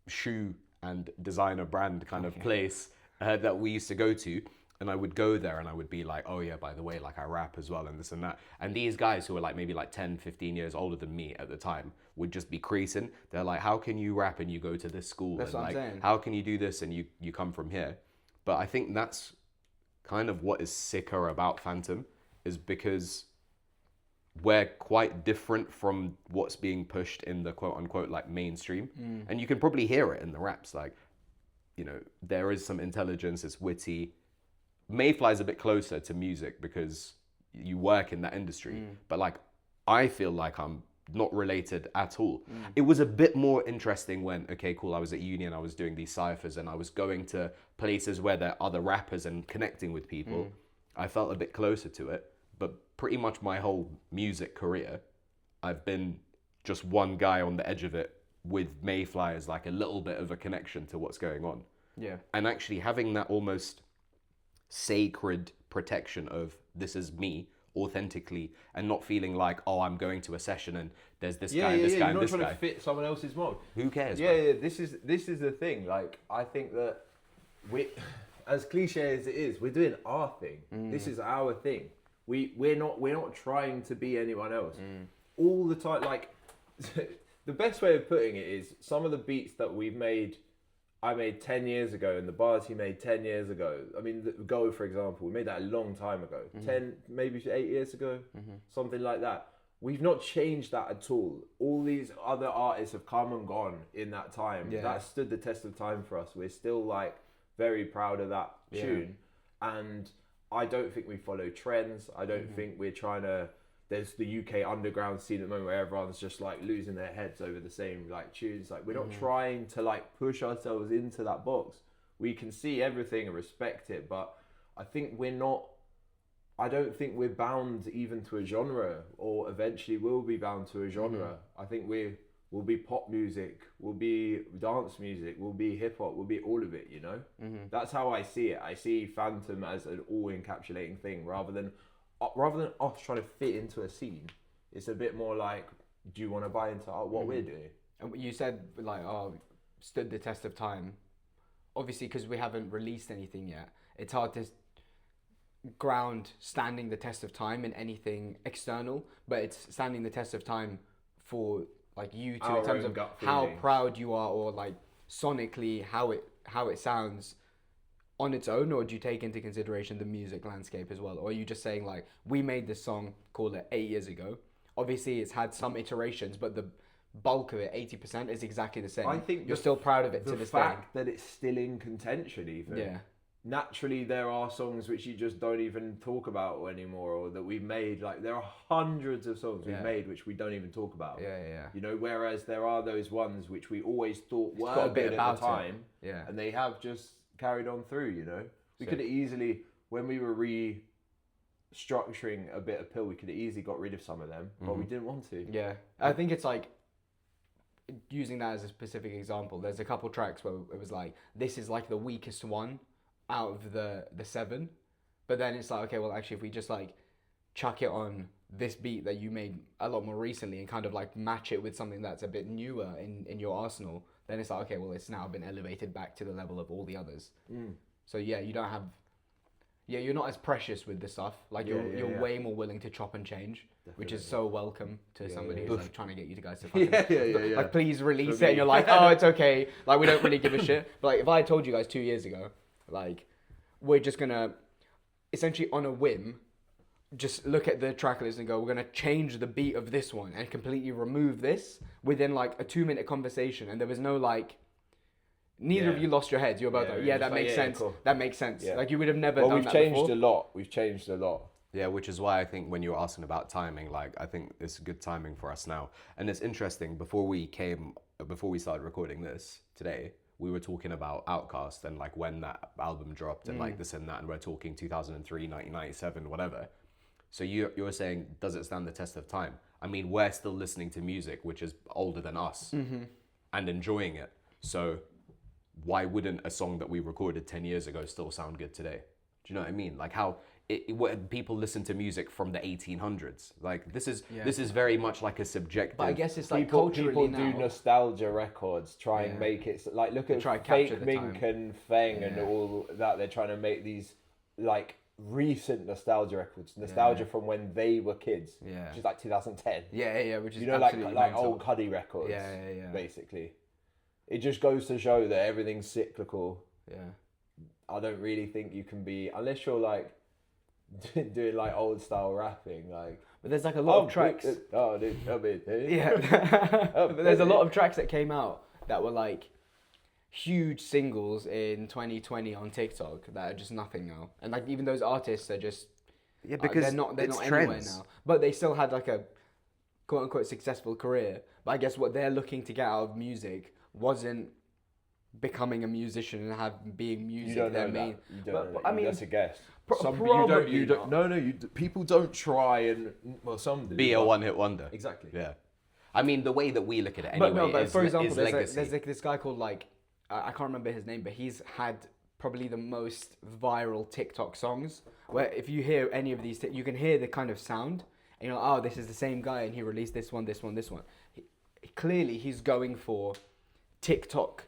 shoe and designer brand kind of place that we used to go to. And I would go there and I would be like, oh yeah, by the way, like I rap as well and this and that. And these guys who were like maybe like 10, 15 years older than me at the time would just be creasing. They're like, how can you rap and you go to this school? That's and what I'm like, saying. how can you do this and you come from here? But I think that's kind of what is sicker about Phantom, is because we're quite different from what's being pushed in the quote unquote like mainstream. And you can probably hear it in the raps. Like, you know, there is some intelligence, it's witty. Mayfly's a bit closer to music because you work in that industry. But like, I feel like I'm not related at all. It was a bit more interesting when, okay, cool, I was at uni and I was doing these cyphers and I was going to places where there are other rappers and connecting with people. I felt a bit closer to it. But pretty much my whole music career, I've been just one guy on the edge of it with Mayfly as like a little bit of a connection to what's going on. Yeah. And actually having that almost sacred protection of this is me authentically, and not feeling like, oh, I'm going to a session and there's this guy and this guy and this You're not guy. trying to fit someone else's mold. Who cares? Yeah, bro? yeah. This is the thing. Like, I think that we, as cliche as it is, we're doing our thing. This is our thing. We're not trying to be anyone else. All the time. Like, the best way of putting it is some of the beats that I made 10 years ago, and the bars he made 10 years ago. I mean, the Go, for example, we made that a long time ago. 10, maybe 8 years ago, something like that. We've not changed that at all. All these other artists have come and gone in that time. Yeah. That stood the test of time for us. We're still like very proud of that tune. And I don't think we follow trends. I don't think we're trying to... There's the UK underground scene at the moment where everyone's just like losing their heads over the same like tunes. Like, we're not trying to like push ourselves into that box. We can see everything and respect it, but I don't think we're bound even to a genre, or eventually will be bound to a genre. I think we'll be pop music, we'll be dance music, we'll be hip hop, we'll be all of it, you know? That's how I see it. I see Phantom as an all encapsulating thing rather than us trying to fit into a scene. It's a bit more like, do you want to buy into what we're doing? And you said like, oh, stood the test of time. Obviously, because we haven't released anything yet, it's hard to ground standing the test of time in anything external, but it's standing the test of time for like you two, Our in terms own of gut how feelings. proud you are, or like sonically how it sounds on its own, or do you take into consideration the music landscape as well? Or are you just saying like, we made this song, call it 8 years ago. Obviously it's had some iterations, but the bulk of it, 80%, is exactly the same. I think you're still proud of it to The this day. fact that it's still in contention even. Yeah. Naturally, there are songs which you just don't even talk about anymore, or that we made. Like, there are hundreds of songs we've made which we don't even talk about. Yeah. You know, whereas there are those ones which we always thought got were a bit good at about the time, it. Yeah. and they have just carried on through. You know, we So- could have easily, when we were restructuring a bit of Pill, we could have easily got rid of some of them, but we didn't want to. Yeah, I think it's like, using that as a specific example, there's a couple tracks where it was like, this is like the weakest one out of the 7, but then it's like, okay, well actually if we just like chuck it on this beat that you made a lot more recently and kind of like match it with something that's a bit newer in your arsenal, then it's like, okay, well it's now been elevated back to the level of all the others. So yeah, you don't have... Yeah, you're not as precious with the stuff. Like, you're way more willing to chop and change, which is so welcome to somebody who's like trying to get you guys to fucking... Like, please release it. And you're like, oh, it's okay. Like, we don't really give a shit. But like, if I told you guys 2 years ago, like, we're just gonna, essentially on a whim, just look at the track list and go, we're gonna change the beat of this one and completely remove this within like a 2-minute conversation, and there was no like... Neither of you lost your heads. You're both like, that makes sense. Cool. That makes sense. Yeah. Like, you would have never Well, done we've that changed before. a lot. We've changed a lot. Yeah, which is why I think when you were asking about timing, like, I think it's good timing for us now. And it's interesting, before we started recording this today, we were talking about Outkast and like when that album dropped and like this and that, and we're talking 2003, 1997, whatever. So you're saying, does it stand the test of time? I mean, we're still listening to music which is older than us and enjoying it. So why wouldn't a song that we recorded 10 years ago still sound good today? Do you know what I mean? Like how what people listen to music from the 1800s. Like this is very much like a subjective. But I guess it's like People culturally do now. nostalgia records, try and make it like look at try and Fake capture the Mink time. and Feng and all that. They're trying to make these like recent nostalgia records, from when they were kids, which is like 2010. Which is You know, like absolutely like mental. old Cuddy records. Yeah. Basically, it just goes to show that everything's cyclical. Yeah. I don't really think you can be unless you're like doing like old style rapping, like. But there's like a lot of tracks. Oh, dude, But there's a lot of tracks that came out that were like huge singles in 2020 on TikTok that are just nothing now. And like even those artists are just because they're not it's anywhere trends. now. But they still had like a quote unquote successful career. But I guess what they're looking to get out of music wasn't becoming a musician and being music. You don't know their that. main. You don't know But that. I mean, That's a guess. probably you don't. not. No, people don't try and some do. Be a one-hit wonder. Exactly. Yeah. I mean, the way that we look at it anyway But is, for example, is there's legacy. like this guy called like I can't remember his name, but he's had probably the most viral TikTok songs. Where if you hear any of these, you can hear the kind of sound, and you're like, oh, this is the same guy, and he released this one. Clearly, he's going for TikTok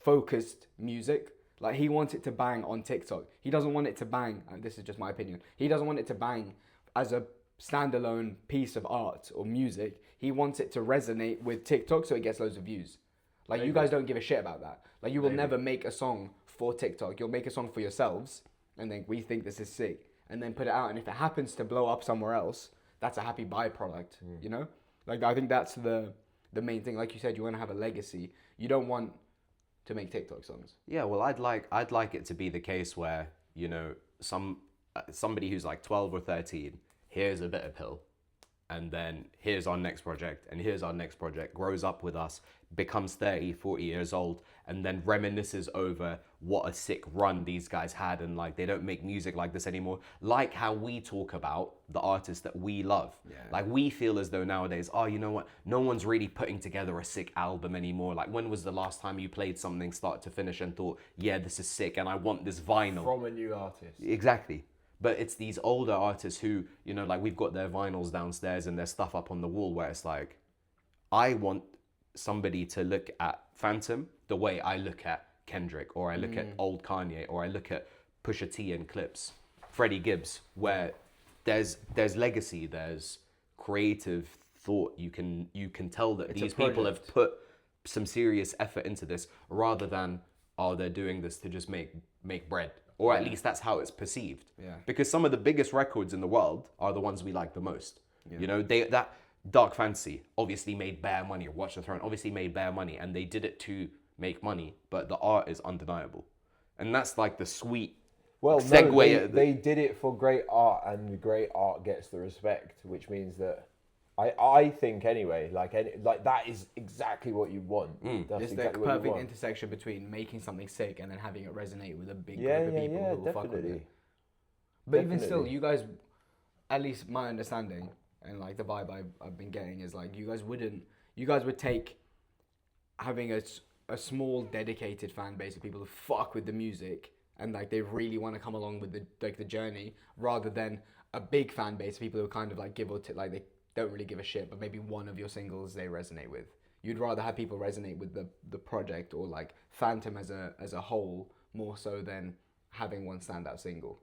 focused music. Like he wants it to bang on TikTok. He doesn't want it to bang, and this is just my opinion. He doesn't want it to bang as a standalone piece of art or music. He wants it to resonate with TikTok so it gets loads of views. Like you guys don't give a shit about that. Like you will never make a song for TikTok. You'll make a song for yourselves and then we think this is sick and then put it out, and if it happens to blow up somewhere else, that's a happy byproduct, you know? Like I think that's the main thing. Like you said, you want to have a legacy. You don't want to make TikTok songs. Yeah, well, I'd like it to be the case where, you know, somebody who's like 12 or 13 hears a bitter pill, and then here's our next project, and here's our next project, grows up with us, becomes 30, 40 years old, and then reminisces over what a sick run these guys had, and like they don't make music like this anymore. Like how we talk about the artists that we love. Yeah. Like we feel as though nowadays, oh, you know what? No one's really putting together a sick album anymore. Like when was the last time you played something start to finish and thought, yeah, this is sick and I want this vinyl? From a new artist. Exactly. But it's these older artists who, you know, like we've got their vinyls downstairs and their stuff up on the wall where it's like, I want somebody to look at Phantom the way I look at Kendrick, or I look at old Kanye, or I look at Pusha T and Clips, Freddie Gibbs, where there's legacy, there's creative thought. You can tell that these people have put some serious effort into this rather than, oh, they're doing this to just make bread. Or at least that's how it's perceived. Yeah. Because some of the biggest records in the world are the ones we like the most. Yeah. You know, that Dark Fantasy obviously made bare money, or Watch the Throne obviously made bare money, and they did it to make money, but the art is undeniable. And that's like the sweet segue. No, they did it for great art, and the great art gets the respect, which means that I think anyway, like that is exactly what you want. That's It's exactly the what you perfect want. intersection between making something sick and then having it resonate with a big group of people who will fuck with it. But even still, you guys, at least my understanding and like the vibe I've been getting is like you guys would take having a small dedicated fan base of people who fuck with the music and like they really want to come along with the journey, rather than a big fan base of people who kind of like give or take, like they don't really give a shit, but maybe one of your singles they resonate with. You'd rather have people resonate with the project or like Phantom as a whole more so than having one standout single.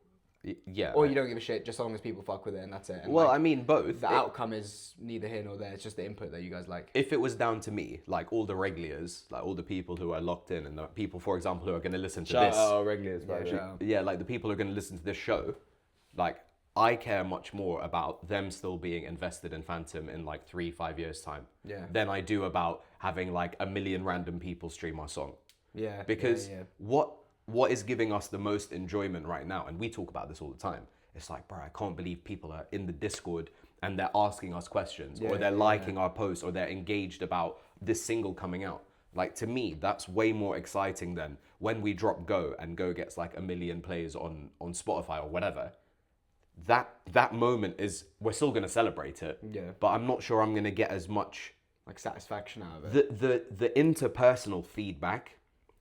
Yeah. Or you don't give a shit, just as long as people fuck with it and that's it. And well, like, I mean, both. the outcome is neither here nor there. It's just the input that you guys like. If it was down to me, like all the regulars, like all the people who are locked in, and the people, for example, who are going to listen to this. Shout out regulars, by the way. shout out. Yeah, like the people who are going to listen to this show, like I care much more about them still being invested in Phantom in like 3-5 years time than I do about having like a million random people stream our song. Yeah. Because what is giving us the most enjoyment right now, and we talk about this all the time, it's like, bro, I can't believe people are in the Discord and they're asking us questions, or they're liking our posts, or they're engaged about this single coming out. Like, to me, that's way more exciting than when we drop Go and Go gets like 1 million plays on Spotify or whatever. That moment is, we're still gonna celebrate it. Yeah. But I'm not sure I'm gonna get as much Like satisfaction out of it. the interpersonal feedback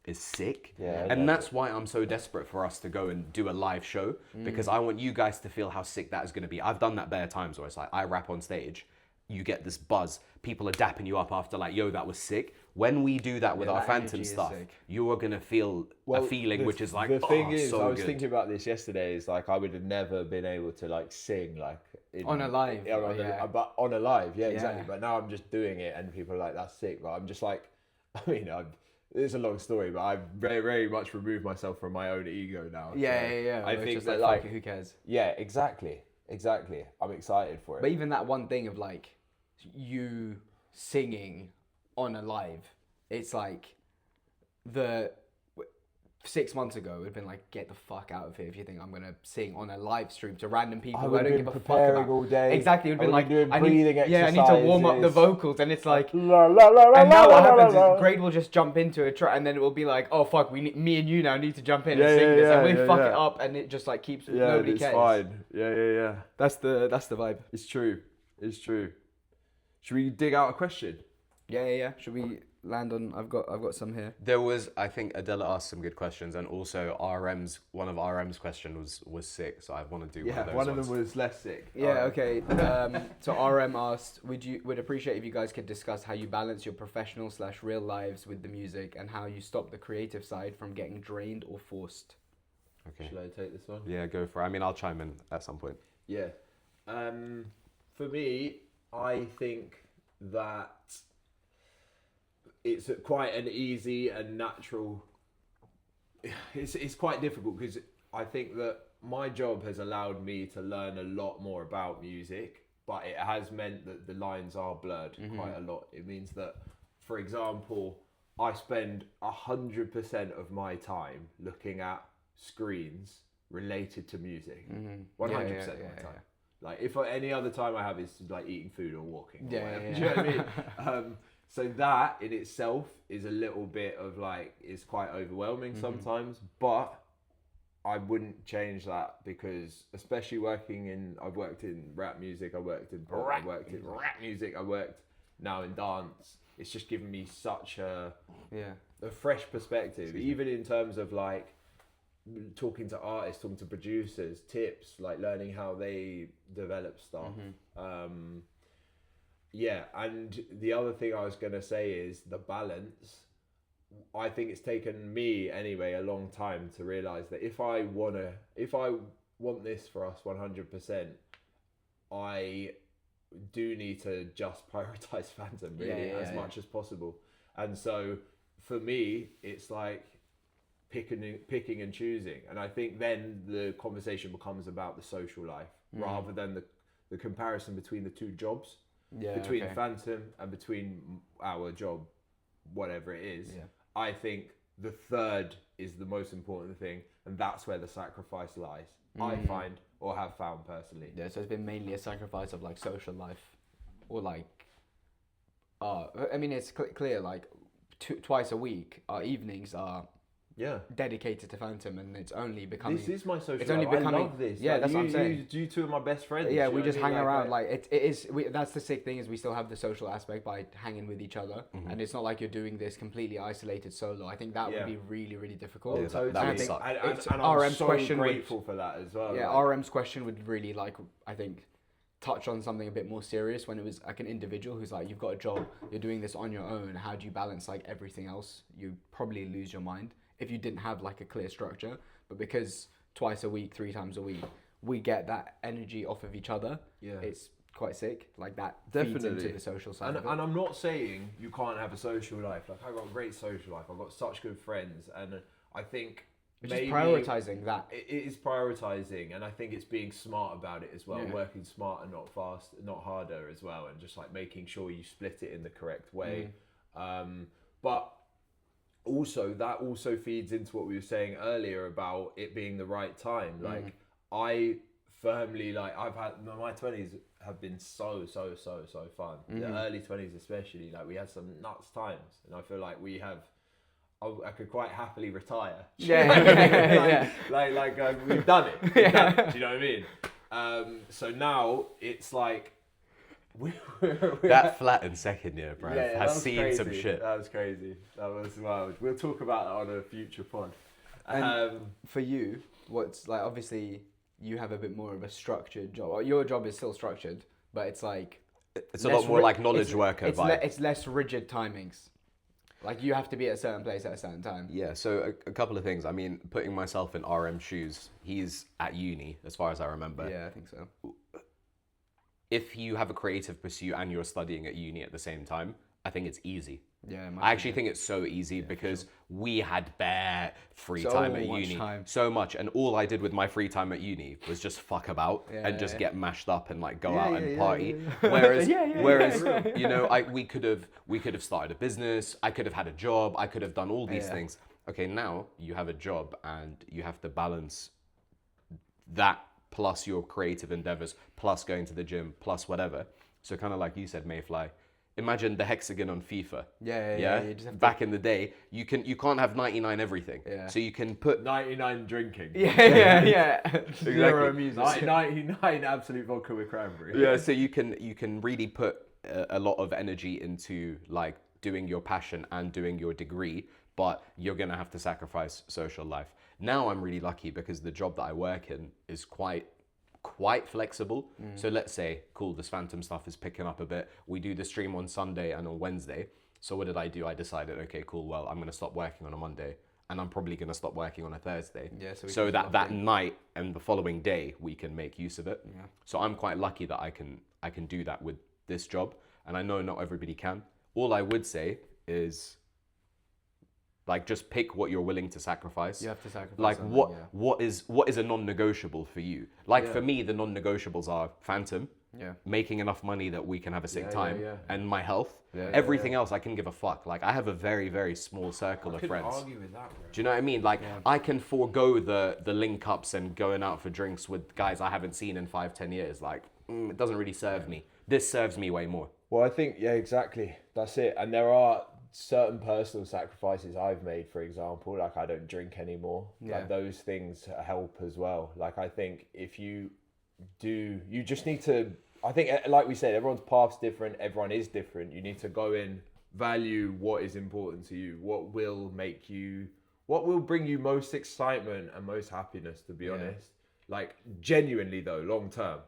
is sick. Yeah, and that's why I'm so desperate for us to go and do a live show, because I want you guys to feel how sick that is going to be. I've done that bare times where it's like I rap on stage, you get this buzz, people are dapping you up after like, yo, that was sick. When we do that with our that Phantom energy is stuff, sick. you are going to feel a feeling which is like, the thing oh, is, so I was good. thinking about this yesterday. Is like I would have never been able to like sing like On a live, but on a live, yeah, Yeah. exactly. But now I'm just doing it, and people are like, "That's sick." But I'm just like, I mean, it's a long story, but I've very, very much removed myself from my own ego now. Yeah, So yeah. I It's think just that fuck it, who cares? yeah, exactly. I'm excited for it. But even that one thing of like you singing on a live, it's like 6 months ago, it would have been like, get the fuck out of here if you think I'm going to sing on a live stream to random people who I don't give a fuck about. all day. Exactly, it would have been like, breathing I need to warm up the exercises. vocals, and it's like, La, la, la, la, and now what la, la, happens la. is Grade will just jump into a track, and then it will be like, oh fuck, me and you now need to jump in Yeah, and sing yeah, this, and yeah, we yeah, fuck yeah. it up, and it just like keeps, Yeah, nobody it's cares. fine. Yeah. That's the vibe. It's true. Should we dig out a question? Yeah. Should we land on? I've got some here. There was, I think Adela asked some good questions, and also one of RM's question was sick, so I want to do one of those one ones. of them was less sick. Yeah, okay. So RM asked, would appreciate if you guys could discuss how you balance your professional/real lives with the music, and how you stop the creative side from getting drained or forced. Okay. Should I take this one? Yeah, go for it. I mean, I'll chime in at some point. Yeah. For me, I think that it's quite an easy and natural. It's quite difficult because I think that my job has allowed me to learn a lot more about music, but it has meant that the lines are blurred quite a lot. It means that, for example, I spend 100% of my time looking at screens related to music. 100% of my time. Like if any other time I have is like eating food or walking. Or whatever. Do you know what I mean? So that in itself is a little bit of like, it's quite overwhelming sometimes, but I wouldn't change that because especially I've worked in rap music, I worked in pop, I worked in rap music, I worked now in dance. It's just given me such a fresh perspective, even in terms of like talking to artists, talking to producers, tips, like learning how they develop stuff. And the other thing I was going to say is the balance. I think it's taken me anyway a long time to realize that if I want this for us 100%, I do need to just prioritize Phantom really as much as possible. And so for me, it's like picking and choosing. And I think then the conversation becomes about the social life rather than the comparison between the two jobs. Between Phantom and between our job, whatever it is. I think the third is the most important thing, and that's where the sacrifice lies. I find, or have found personally. Yeah, so it's been mainly a sacrifice of like social life, or like, I mean, it's clear like twice a week, our evenings are dedicated to Phantom, and it's only becoming. This is my social. It's only life. becoming. I love this. Yeah, like, that's what I'm saying. You two are my best friends. Yeah, you we know just what I hang mean? around. Like it is. That's the sick thing is we still have the social aspect by hanging with each other, and it's not like you're doing this completely isolated solo. I think that would be really, really difficult. Yeah, that would think suck. And I'm RM's so question grateful for that as well. Yeah, like, RM's question would really I think touch on something a bit more serious when it was like an individual who's like, you've got a job, you're doing this on your own. How do you balance like everything else? You probably lose your mind if you didn't have like a clear structure. But because twice a week, 3 times a week, we get that energy off of each other. Yeah, it's quite sick. Like that feeds into the social side. And I'm not saying you can't have a social life. Like I've got a great social life. I've got such good friends, and I think it's just prioritizing that. It is prioritizing, and I think it's being smart about it as well. Yeah. Working smart and not fast, not harder as well, and just like making sure you split it in the correct way. But also that also feeds into what we were saying earlier about it being the right time. Like I firmly like I've had my 20s have been so fun. The early 20s especially, like we had some nuts times, and I feel like we have. I could quite happily retire. We've done it. Do you know what I mean? So now it's like that flat in second year, bro, that has was seen crazy. some shit. That was crazy. That was wild. We'll talk about that on a future pod. And for you, what's like, obviously you have a bit more of a structured job. Well, your job is still structured, but it's like It's a lot more like knowledge worker vibe. It's less rigid timings. Like you have to be at a certain place at a certain time. Yeah, so a couple of things. I mean, putting myself in RM's shoes, he's at uni, as far as I remember. Yeah, I think so. If you have a creative pursuit and you're studying at uni at the same time, I think it's easy. Yeah, I actually think it's so easy because we had bare free time at uni. So much. And all I did with my free time at uni was just fuck about and just get mashed up and like go out and party. Whereas, you know, we could have started a business. I could have had a job. I could have done all these things. Okay, now you have a job and you have to balance that plus your creative endeavors, plus going to the gym, plus whatever. So kind of like you said, Mayfly, imagine the hexagon on FIFA. Yeah. You just have Back in the day, you can't have 99 everything. Yeah. So you can put 99 drinking. Yeah. Zero music. 99 absolute vodka with cranberry. Yeah, so you can really put a lot of energy into like doing your passion and doing your degree, but you're gonna have to sacrifice social life. Now I'm really lucky because the job that I work in is quite flexible. So let's say, cool, this Phantom stuff is picking up a bit. We do the stream on Sunday and on Wednesday. So what did I do? I decided, okay, cool, well, I'm gonna stop working on a Monday and I'm probably gonna stop working on a Thursday. Yeah, so that night and the following day we can make use of it. Yeah. So I'm quite lucky that I can do that with this job, and I know not everybody can. All I would say is like just pick what you're willing to sacrifice. You have to sacrifice. Like something, what is a non-negotiable for you? Like for me, the non-negotiables are Phantom, making enough money that we can have a sick time, and my health. Everything else I can give a fuck. Like I have a very, very small circle of friends. Argue with that, bro. Do you know what I mean? Like I can forego the link ups and going out for drinks with guys I haven't seen in 5-10 years. Like it doesn't really serve me. This serves me way more. Well, I think, exactly. That's it. And there are certain personal sacrifices I've made, for example, like I don't drink anymore. Like those things help as well. Like I think if you just need to, I think like we said, everyone's path's different, everyone is different. You need to go in, value what is important to you, what will bring you most excitement and most happiness, to be honest. Like genuinely though, long term.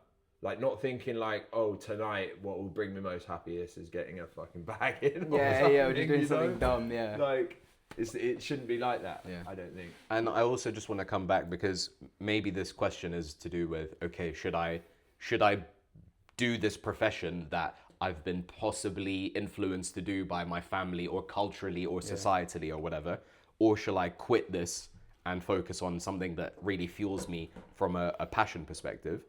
Like not thinking like, oh, tonight what will bring me most happiness is getting a fucking bag in. Or just doing something dumb. Like it shouldn't be like that. I don't think. And I also just want to come back because maybe this question is to do with, okay, should I do this profession that I've been possibly influenced to do by my family or culturally or societally or whatever, or shall I quit this and focus on something that really fuels me from a passion perspective?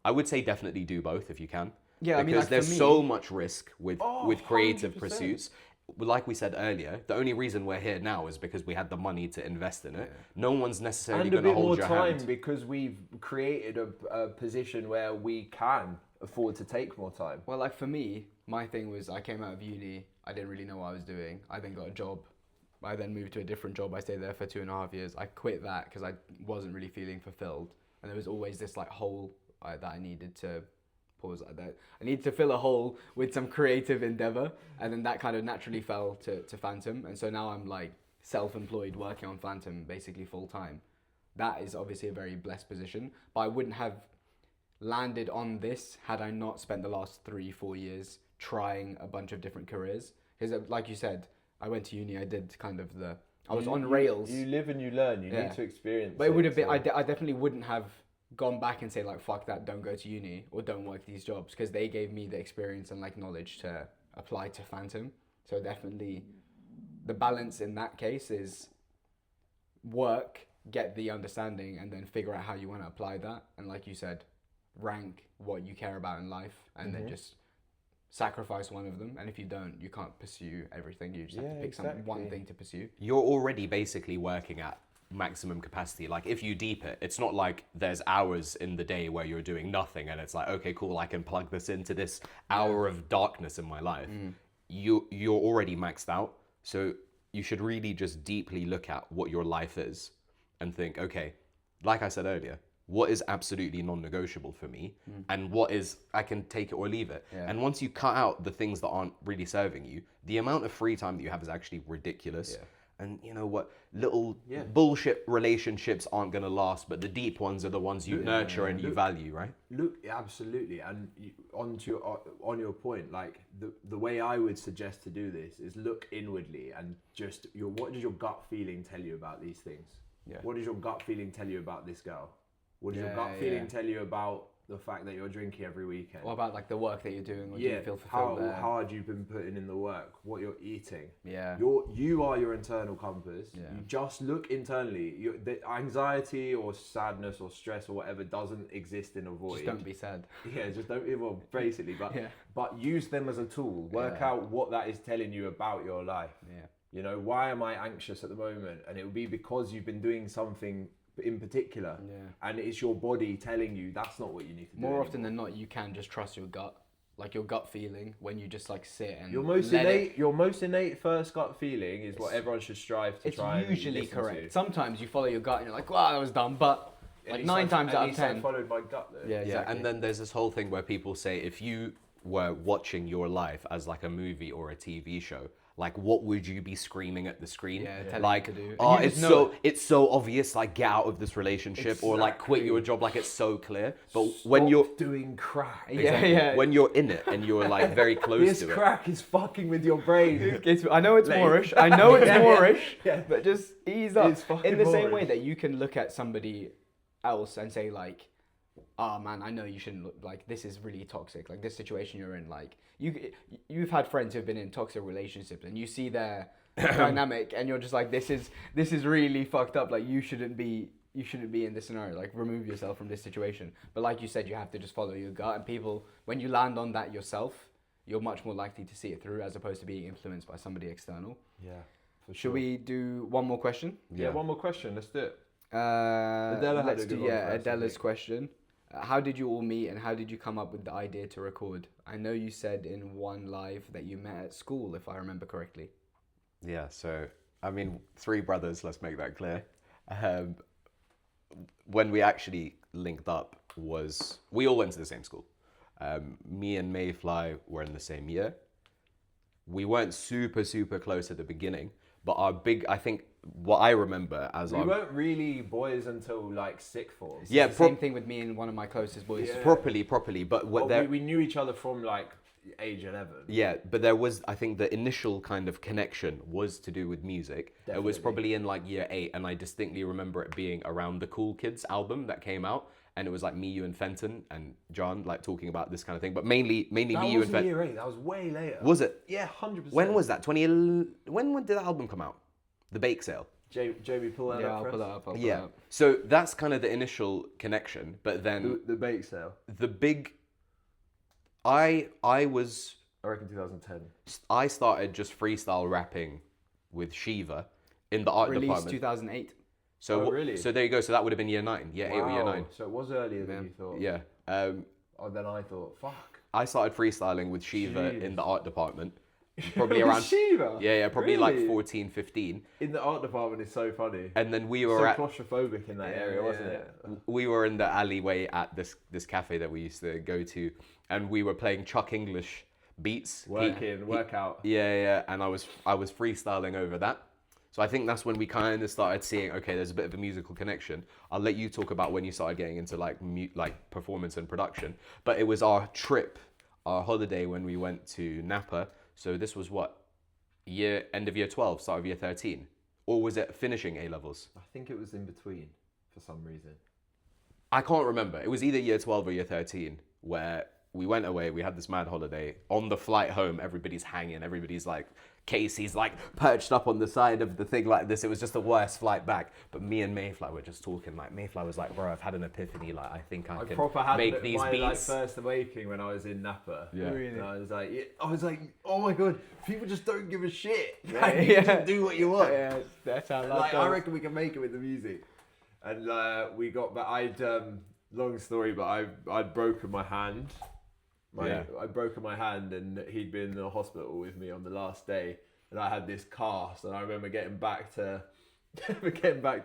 I would say definitely do both if you can. Yeah, because I mean, like there's for me, so much risk with creative 100%. pursuits. Like we said earlier, the only reason we're here now is because we had the money to invest in it. No one's necessarily going to hold your hand. And a bit more time because we've created a position where we can afford to take more time. Well, like for me, my thing was I came out of uni, I didn't really know what I was doing. I then got a job. I then moved to a different job. I stayed there for 2.5 years. I quit that because I wasn't really feeling fulfilled. And there was always this like hole that I needed to pause like that. I needed to fill a hole with some creative endeavor. And then that kind of naturally fell to Phantom. And so now I'm like self-employed working on Phantom basically full time. That is obviously a very blessed position. But I wouldn't have landed on this had I not spent the last 3-4 years trying a bunch of different careers. Because like you said, I went to uni, I did kind of I was on rails. You live and you learn, you need to experience But it would have been, I definitely wouldn't have gone back and say like, fuck that, don't go to uni or don't work these jobs, because they gave me the experience and like knowledge to apply to Phantom. So definitely the balance in that case is work, get the understanding, and then figure out how you want to apply that. And like you said, rank what you care about in life and then just sacrifice one of them. And if you don't, you can't pursue everything. You just have to pick one thing to pursue. You're already basically working at maximum capacity. Like if you deep it, it's not like there's hours in the day where you're doing nothing and it's like, okay, cool, I can plug this into this hour of darkness in my life. You're already maxed out. So you should really just deeply look at what your life is and think, okay, like I said earlier, what is absolutely non-negotiable for me and what is, I can take it or leave it. Yeah. And once you cut out the things that aren't really serving you, the amount of free time that you have is actually ridiculous. Yeah. And you know what? Little bullshit relationships aren't going to last, but the deep ones are the ones you nurture and you value, right? Look, absolutely, and on your point, like the way I would suggest to do this is look inwardly and just what does your gut feeling tell you about these things? Yeah. What does your gut feeling tell you about this girl? What does your gut Yeah, feeling yeah. you tell about the fact that you're drinking every weekend? What about like the work that you're doing? Or do Yeah, you feel how fulfilled there? hard you've been putting in the work, what you're eating. Yeah. You are your internal compass. Yeah. You just look internally. The anxiety or sadness or stress or whatever doesn't exist in a void. Just don't be sad. Yeah, just don't. Well, basically, but Yeah. but use them as a tool. Work Yeah. out what that is telling you about your life. Yeah. You know, why am I anxious at the moment? And it will be because you've been doing something in particular, Yeah. and it's your body telling you that's not what you need to do. More anymore. often than not, you can just trust your gut, like your gut feeling, when you just like sit and Your most let innate, it. your most innate first gut feeling is what everyone should strive to It's try. usually and listen correct. To. Sometimes you follow your gut and you're like, "Wow, that was dumb," but At like least 9 times at out of least I 10, followed my gut though. yeah, exactly. Yeah, and then there's this whole thing where people say if you were watching your life as like a movie or a TV show, like what would you be screaming at the screen? Yeah, telling like, you to do. And oh, you it's just know so it's so obvious. Like, get out of this relationship or like quit your job. Like, it's so clear. But when Stop you're doing crack, Yeah, yeah. when you're in it and you're like very close this to it. crack is fucking with your brain. I know it's Like- Moorish. I know it's Yeah, yeah, Moorish. yeah. But just ease up. It's fucking In the same way Moorish. that you can look at somebody else and say like, "Oh man, I know you shouldn't look like this is really toxic. Like this situation you're in. Like you've had friends who've been in toxic relationships and you see their dynamic and you're just like, this is really fucked up. Like you shouldn't be in this scenario. Like remove yourself from this situation. But like you said, you have to just follow your gut. And people, when you land on that yourself, you're much more likely to see it through as opposed to being influenced by somebody external. Yeah, for Should we do one more question? Yeah, one more question. Let's do it. Adela had let's a do good one first, I Adela's think. question. How did you all meet and how did you come up with the idea to record? I know you said in one live that you met at school, if I remember correctly. Yeah, so I mean, 3 brothers. Let's make that clear. When we actually linked up was we all went to the same school. Me and Mayfly were in the same year. We weren't super close at the beginning, but I think what I remember as We our weren't really boys until like sixth form. Yeah, It's the same thing with me and one of my closest boys. Yeah. properly, but what Well, there, we knew each other from like age 11. yeah, but there was, I think the initial kind of connection was to do with music. It was Definitely. probably in like year 8, and I distinctly remember it being around the Cool Kids album that came out, and it was like me, you, and Fenton and John like talking about this kind of thing, but mainly That me, you, and wasn't Fenton. year 8. That was way later. Was it? Yeah, 100%. When was that? 2011? When did the album come out? The Bake Sale. Jamie, pull that Yeah, up I'll for pull it us. up. I'll pull it Yeah. up. So that's kind of the initial connection, but then The bake sale. the big. I was. I reckon 2010. I started just freestyle rapping with Shiva in the art Released department. 2008. So Oh, really? So there you go. So that would have been year 9. Yeah, 8 or year 9. So it was earlier than Yeah. you thought. Yeah. Oh, then I thought, fuck. I started freestyling with Shiva Jeez. in the art department. Probably around. Shiva? Yeah, probably like Really? 14, 15. In the art department is so funny. And then we So were at. claustrophobic in that area, wasn't yeah. it? We were in the alleyway at this cafe that we used to go to, and we were playing Chuck English beats. Workout. Yeah, and I was freestyling over that. So I think that's when we kind of started seeing, okay, there's a bit of a musical connection. I'll let you talk about when you started getting into like performance and production. But it was our trip, our holiday when we went to Napa. So this was what, end of year 12, start of year 13, or was it finishing A levels? I think it was in between for some reason. I can't remember. It was either year 12 or year 13 where we went away, we had this mad holiday. On the flight home, everybody's hanging, everybody's like, Casey's like perched up on the side of the thing like this. It was just the worst flight back. But me and Mayfly were just talking. Like Mayfly was like, "Bro, I've had an epiphany. Like I think I can proper had make these my beats." like first awakening when I was in Napa. Yeah. Really? And I was like, oh my god, people just don't give a shit. Yeah, Like, you yeah. just do what you want. Yeah, that's how Like, life I goes. reckon we can make it with the music. And we got back. Long story, but I'd broken my hand. I'd broken my hand, and he'd been in the hospital with me on the last day. And I had this cast, and I remember getting back to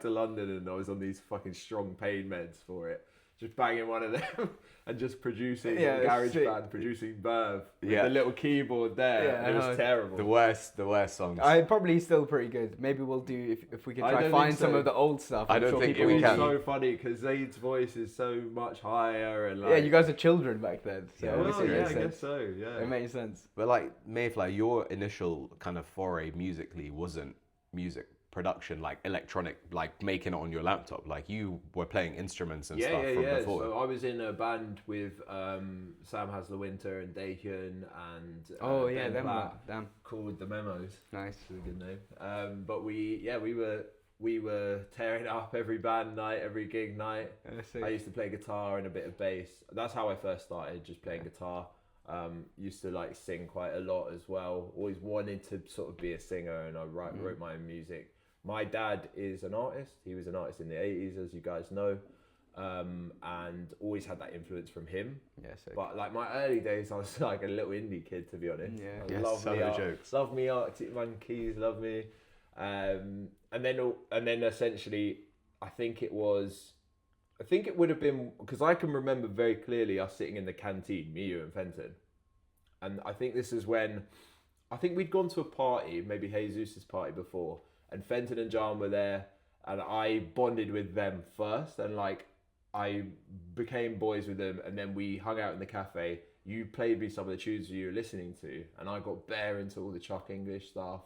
London, and I was on these fucking strong pain meds for it. Just banging one of them and just producing GarageBand, producing Burv with the little keyboard there. Yeah, and it was terrible. The worst songs. Probably still pretty good. Maybe we'll do if we could I try don't find think some so. of the old stuff. I I'm don't sure think people we will can. It's be- so funny because Zaid's voice is so much higher and like. Yeah, you guys are children back then, so Yeah, obviously it I makes sense. guess so. Yeah. It makes sense. But like Mayfly, your initial kind of foray musically wasn't music production, like electronic, like making it on your laptop. Like you were playing instruments and stuff from before. So I was in a band with Sam Hasler-Winter and Dakin and Ben them Platt lot. Damn, called The Memos. nice. Which is a good name. But we were tearing up every band night, every gig night. I used to play guitar and a bit of bass. That's how I first started, just playing guitar. Used to like sing quite a lot as well. Always wanted to sort of be a singer, and I wrote my own music. My dad is an artist. He was an artist in the 80s, as you guys know, and always had that influence from him. Yeah, sick. But like my early days, I was like a little indie kid, to be honest. Yeah. I Yes, love so me, no jokes. love me, Arctic Monkeys, love me, and then essentially, I think it would have been because I can remember very clearly us sitting in the canteen, me, you, and Fenton, and I think this is when I think we'd gone to a party, maybe Jesus' party before. And Fenton and John were there, and I bonded with them first, and like I became boys with them, and then we hung out in the cafe. You played me some of the tunes you were listening to, and I got bare into all the Chuck English stuff.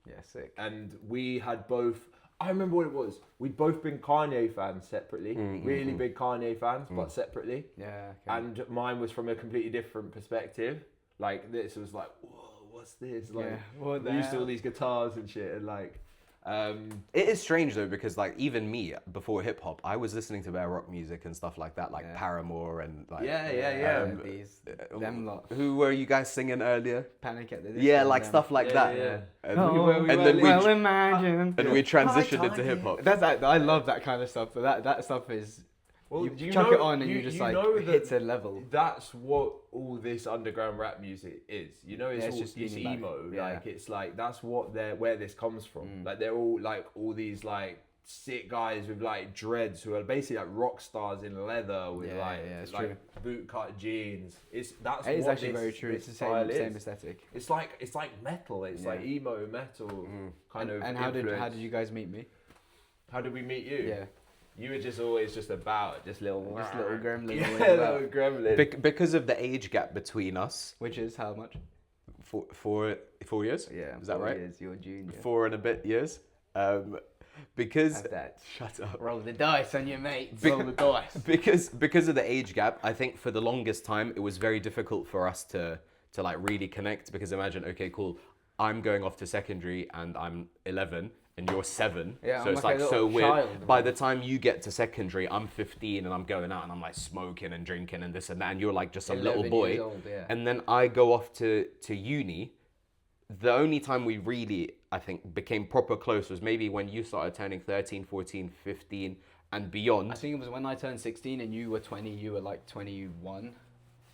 Yeah, sick. And we had both. I remember what it was. We'd both been Kanye fans separately, really big Kanye fans, but separately. Yeah. Okay. And mine was from a completely different perspective. Like this was like, whoa, what's this? Like, what the used to hell? all these guitars and shit, and like. It is strange though, because like even me before hip hop, I was listening to bare rock music and stuff like that, like Paramore and like Them lot. Who were you guys singing earlier? Panic at the Disco. Yeah, like them. stuff like that. Yeah. And, Oh, then well, imagine. and we transitioned into hip hop. I love that kind of stuff, but that stuff is Well, you do you chuck know- it on and you just you like know it that hits a level. That's what all this underground rap music is. You know, it's Yeah, it's all just it's uni life. emo. Yeah. Like it's like that's what where this comes from. Like they're all like all these like sick guys with like dreads who are basically like rock stars in leather with it's true. boot cut jeans. That's It is what actually this, very true. this It's the style same is. aesthetic. It's like metal. It's like emo metal kind of. And how influence. did you guys meet me? How did we meet you? Yeah, You were just always just little gremlin. Yeah, always about. little gremlin. Because of the age gap between us, Which is how much? 4 years. Yeah, Is that 4 right? Years, you're junior. 4 and a bit years. Because Have that. shut up. Roll the dice on your mates. Roll the dice. Because of the age gap, I think for the longest time it was very difficult for us to like really connect. Because imagine, okay, cool, I'm going off to secondary and I'm 11 and you're 7. Yeah, so I'm it's like a like so little weird. child, By man. the time you get to secondary, I'm 15 and I'm going out and I'm like smoking and drinking and this and that, and you're like just a little 11 boy. years old, yeah. And then I go off to uni. The only time we really, I think, became proper close was maybe when you started turning 13, 14, 15 and beyond. I think it was when I turned 16 and you were 20, you were like 21,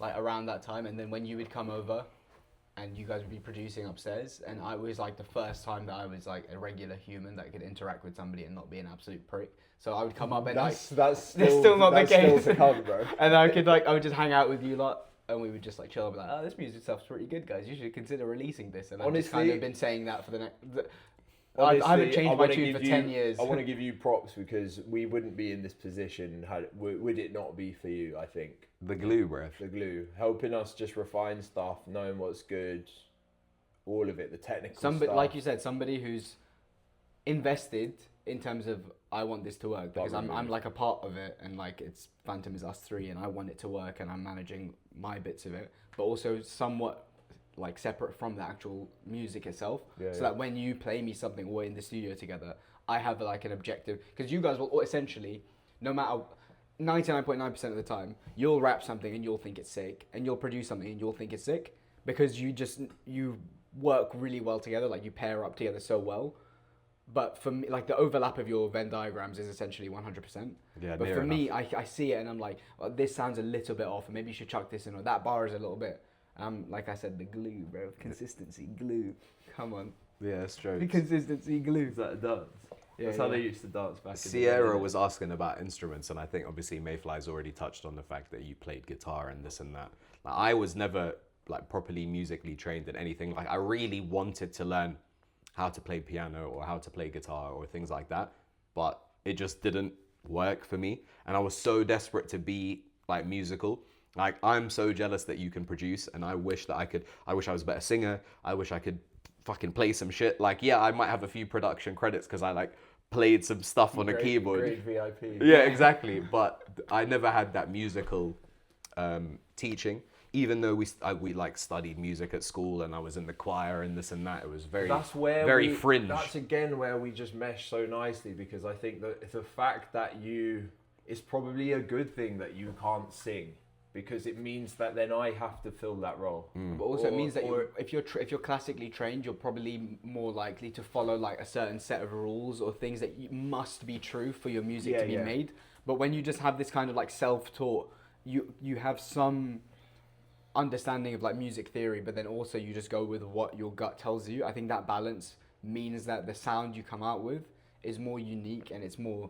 like around that time. And then when you would come over and you guys would be producing upstairs, and I was like the first time that I was like a regular human that could interact with somebody and not be an absolute prick. So I would come up and That's that's still, still not the that's still case. to come, bro. and I would just hang out with you lot. And we would just like chill and be like, oh, this music stuff's pretty good, guys. You should consider releasing this. And I've just kind Honestly- of been saying that for the next... Honestly, I haven't changed my wanna tune give for 10 years. I want to give you props because we wouldn't be in this position would it not be for you, I think. The glue, bruv. The glue. Helping us just refine stuff, knowing what's good, all of it, the technical Somebody, stuff. like you said, somebody who's invested in terms of I want this to work because I'm like a part of it, and like it's Phantom is us three, and I want it to work, and I'm managing my bits of it, but also somewhat like separate from the actual music itself, so that when you play me something or we're in the studio together, I have like an objective, because you guys will essentially, no matter 99.9% of the time, you'll rap something and you'll think it's sick, and you'll produce something and you'll think it's sick, because you work really well together, like you pair up together so well. But for me, like the overlap of your Venn diagrams is essentially 100%. Yeah, but for me, I see it and I'm like, oh, this sounds a little bit off, and maybe you should chuck this in, or that bar is a little bit. Like I said, the glue, bro. Consistency, glue. Come on. Yeah, it's true. The consistency, glue. Is that a dance? That's how they used to dance back in the day. Sierra was asking about instruments, and I think obviously Mayfly's already touched on the fact that you played guitar and this and that. Like, I was never like properly musically trained in anything. Like, I really wanted to learn how to play piano or how to play guitar or things like that, but it just didn't work for me. And I was so desperate to be like musical. Like, I'm so jealous that you can produce, and I wish that I wish I was a better singer. I wish I could fucking play some shit. Like, yeah, I might have a few production credits because I like played some stuff on a keyboard. Great VIP. Yeah, exactly. But I never had that musical teaching. Even though we like studied music at school, and I was in the choir and this and that, it was very fringe. That's again where we just mesh so nicely, because I think that the fact that it's probably a good thing that you can't sing, because it means that then I have to fill that role. But also it means that if you're classically trained, you're probably more likely to follow like a certain set of rules or things that must be true for your music to be made. But when you just have this kind of like self-taught, you have some understanding of like music theory, but then also you just go with what your gut tells you. I think that balance means that the sound you come out with is more unique, and it's more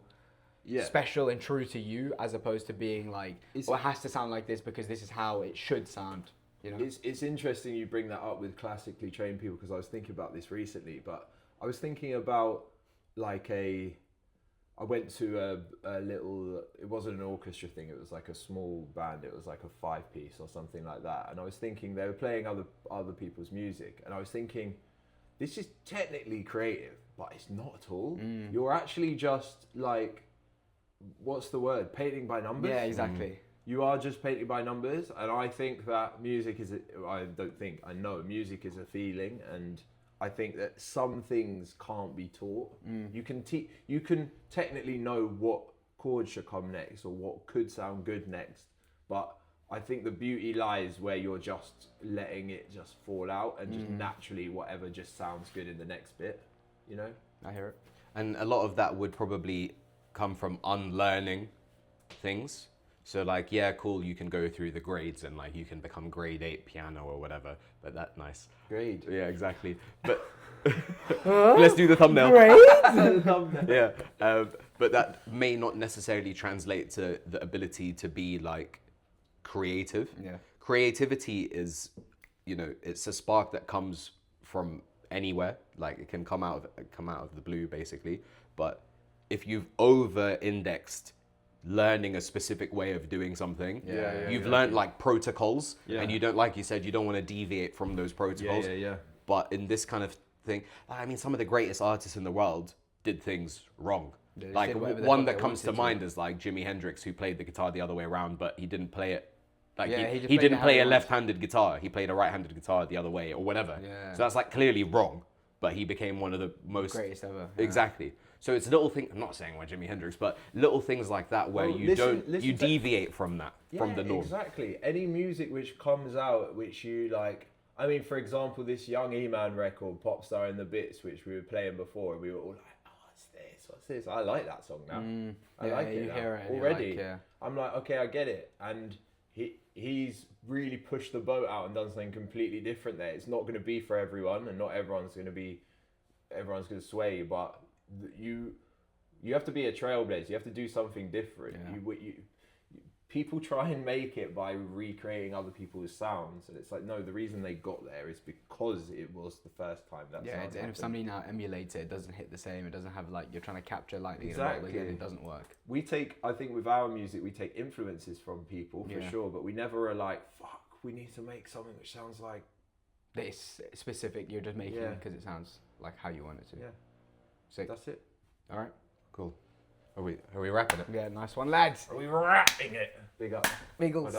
special and true to you, as opposed to being like, it has to sound like this because this is how it should sound. You know, it's interesting you bring that up with classically trained people, because I was thinking about this recently. But I was thinking about like I went to a little, it wasn't an orchestra thing, it was like a small band, it was like a 5-piece or something like that. And I was thinking they were playing other people's music, and I was thinking, this is technically creative, but it's not at all. You're actually just like, what's the word? Painting by numbers? Yeah, exactly. You are just painting by numbers, and I think that music is, I know music is a feeling, and I think that some things can't be taught. You can technically know what chords should come next or what could sound good next, but I think the beauty lies where you're just letting it just fall out, and just naturally whatever just sounds good in the next bit, you know? I hear it. And a lot of that would probably come from unlearning things. So like, yeah, cool, you can go through the grades and like you can become grade 8 piano or whatever, but that's nice. Grade. Yeah, exactly. But let's do the thumbnail. Yeah, but that may not necessarily translate to the ability to be like creative. Yeah. Creativity is, it's a spark that comes from anywhere. Like, it can come out of the blue, basically. But if you've over-indexed learning a specific way of doing something, you've learned like protocols, and you don't, like you said, you don't want to deviate from those protocols. But in this kind of thing, I mean, some of the greatest artists in the world did things wrong. Like, one that comes to mind is like Jimi Hendrix, who played the guitar the other way around, but he didn't play it. Like, he didn't play a left-handed guitar. He played a right-handed guitar the other way, or whatever. Yeah. So that's like clearly wrong. But he became one of the most greatest ever. Yeah. Exactly. So it's little things. I'm not saying we're Jimi Hendrix, but little things like that where you deviate from that, from the norm. Exactly. Any music which comes out, which you like. I mean, for example, this Young E-Man record, Popstar in the Bits, which we were playing before, and we were all like, "Oh, what's this? I like that song now. I like it, hear it already." Like, I'm like, okay, I get it, and he's really pushed the boat out and done something completely different there. It's not going to be for everyone, and not everyone's going to sway, but you have to be a trailblazer. You have to do something different. People try and make it by recreating other people's sounds, and it's like, no, the reason they got there is because it was the first time that sound happened. And if somebody now emulates it, it doesn't hit the same. It doesn't have like, you're trying to capture lightning in a bottle again. It doesn't work. I think with our music, we take influences from people for sure, but we never are like, fuck, we need to make something which sounds like this specific. You're just making it because it sounds like how you want it to. Yeah. Sick. That's it. All right. Cool. Are we wrapping it? Yeah, nice one, lads. Are we wrapping it? Big up. Beagles.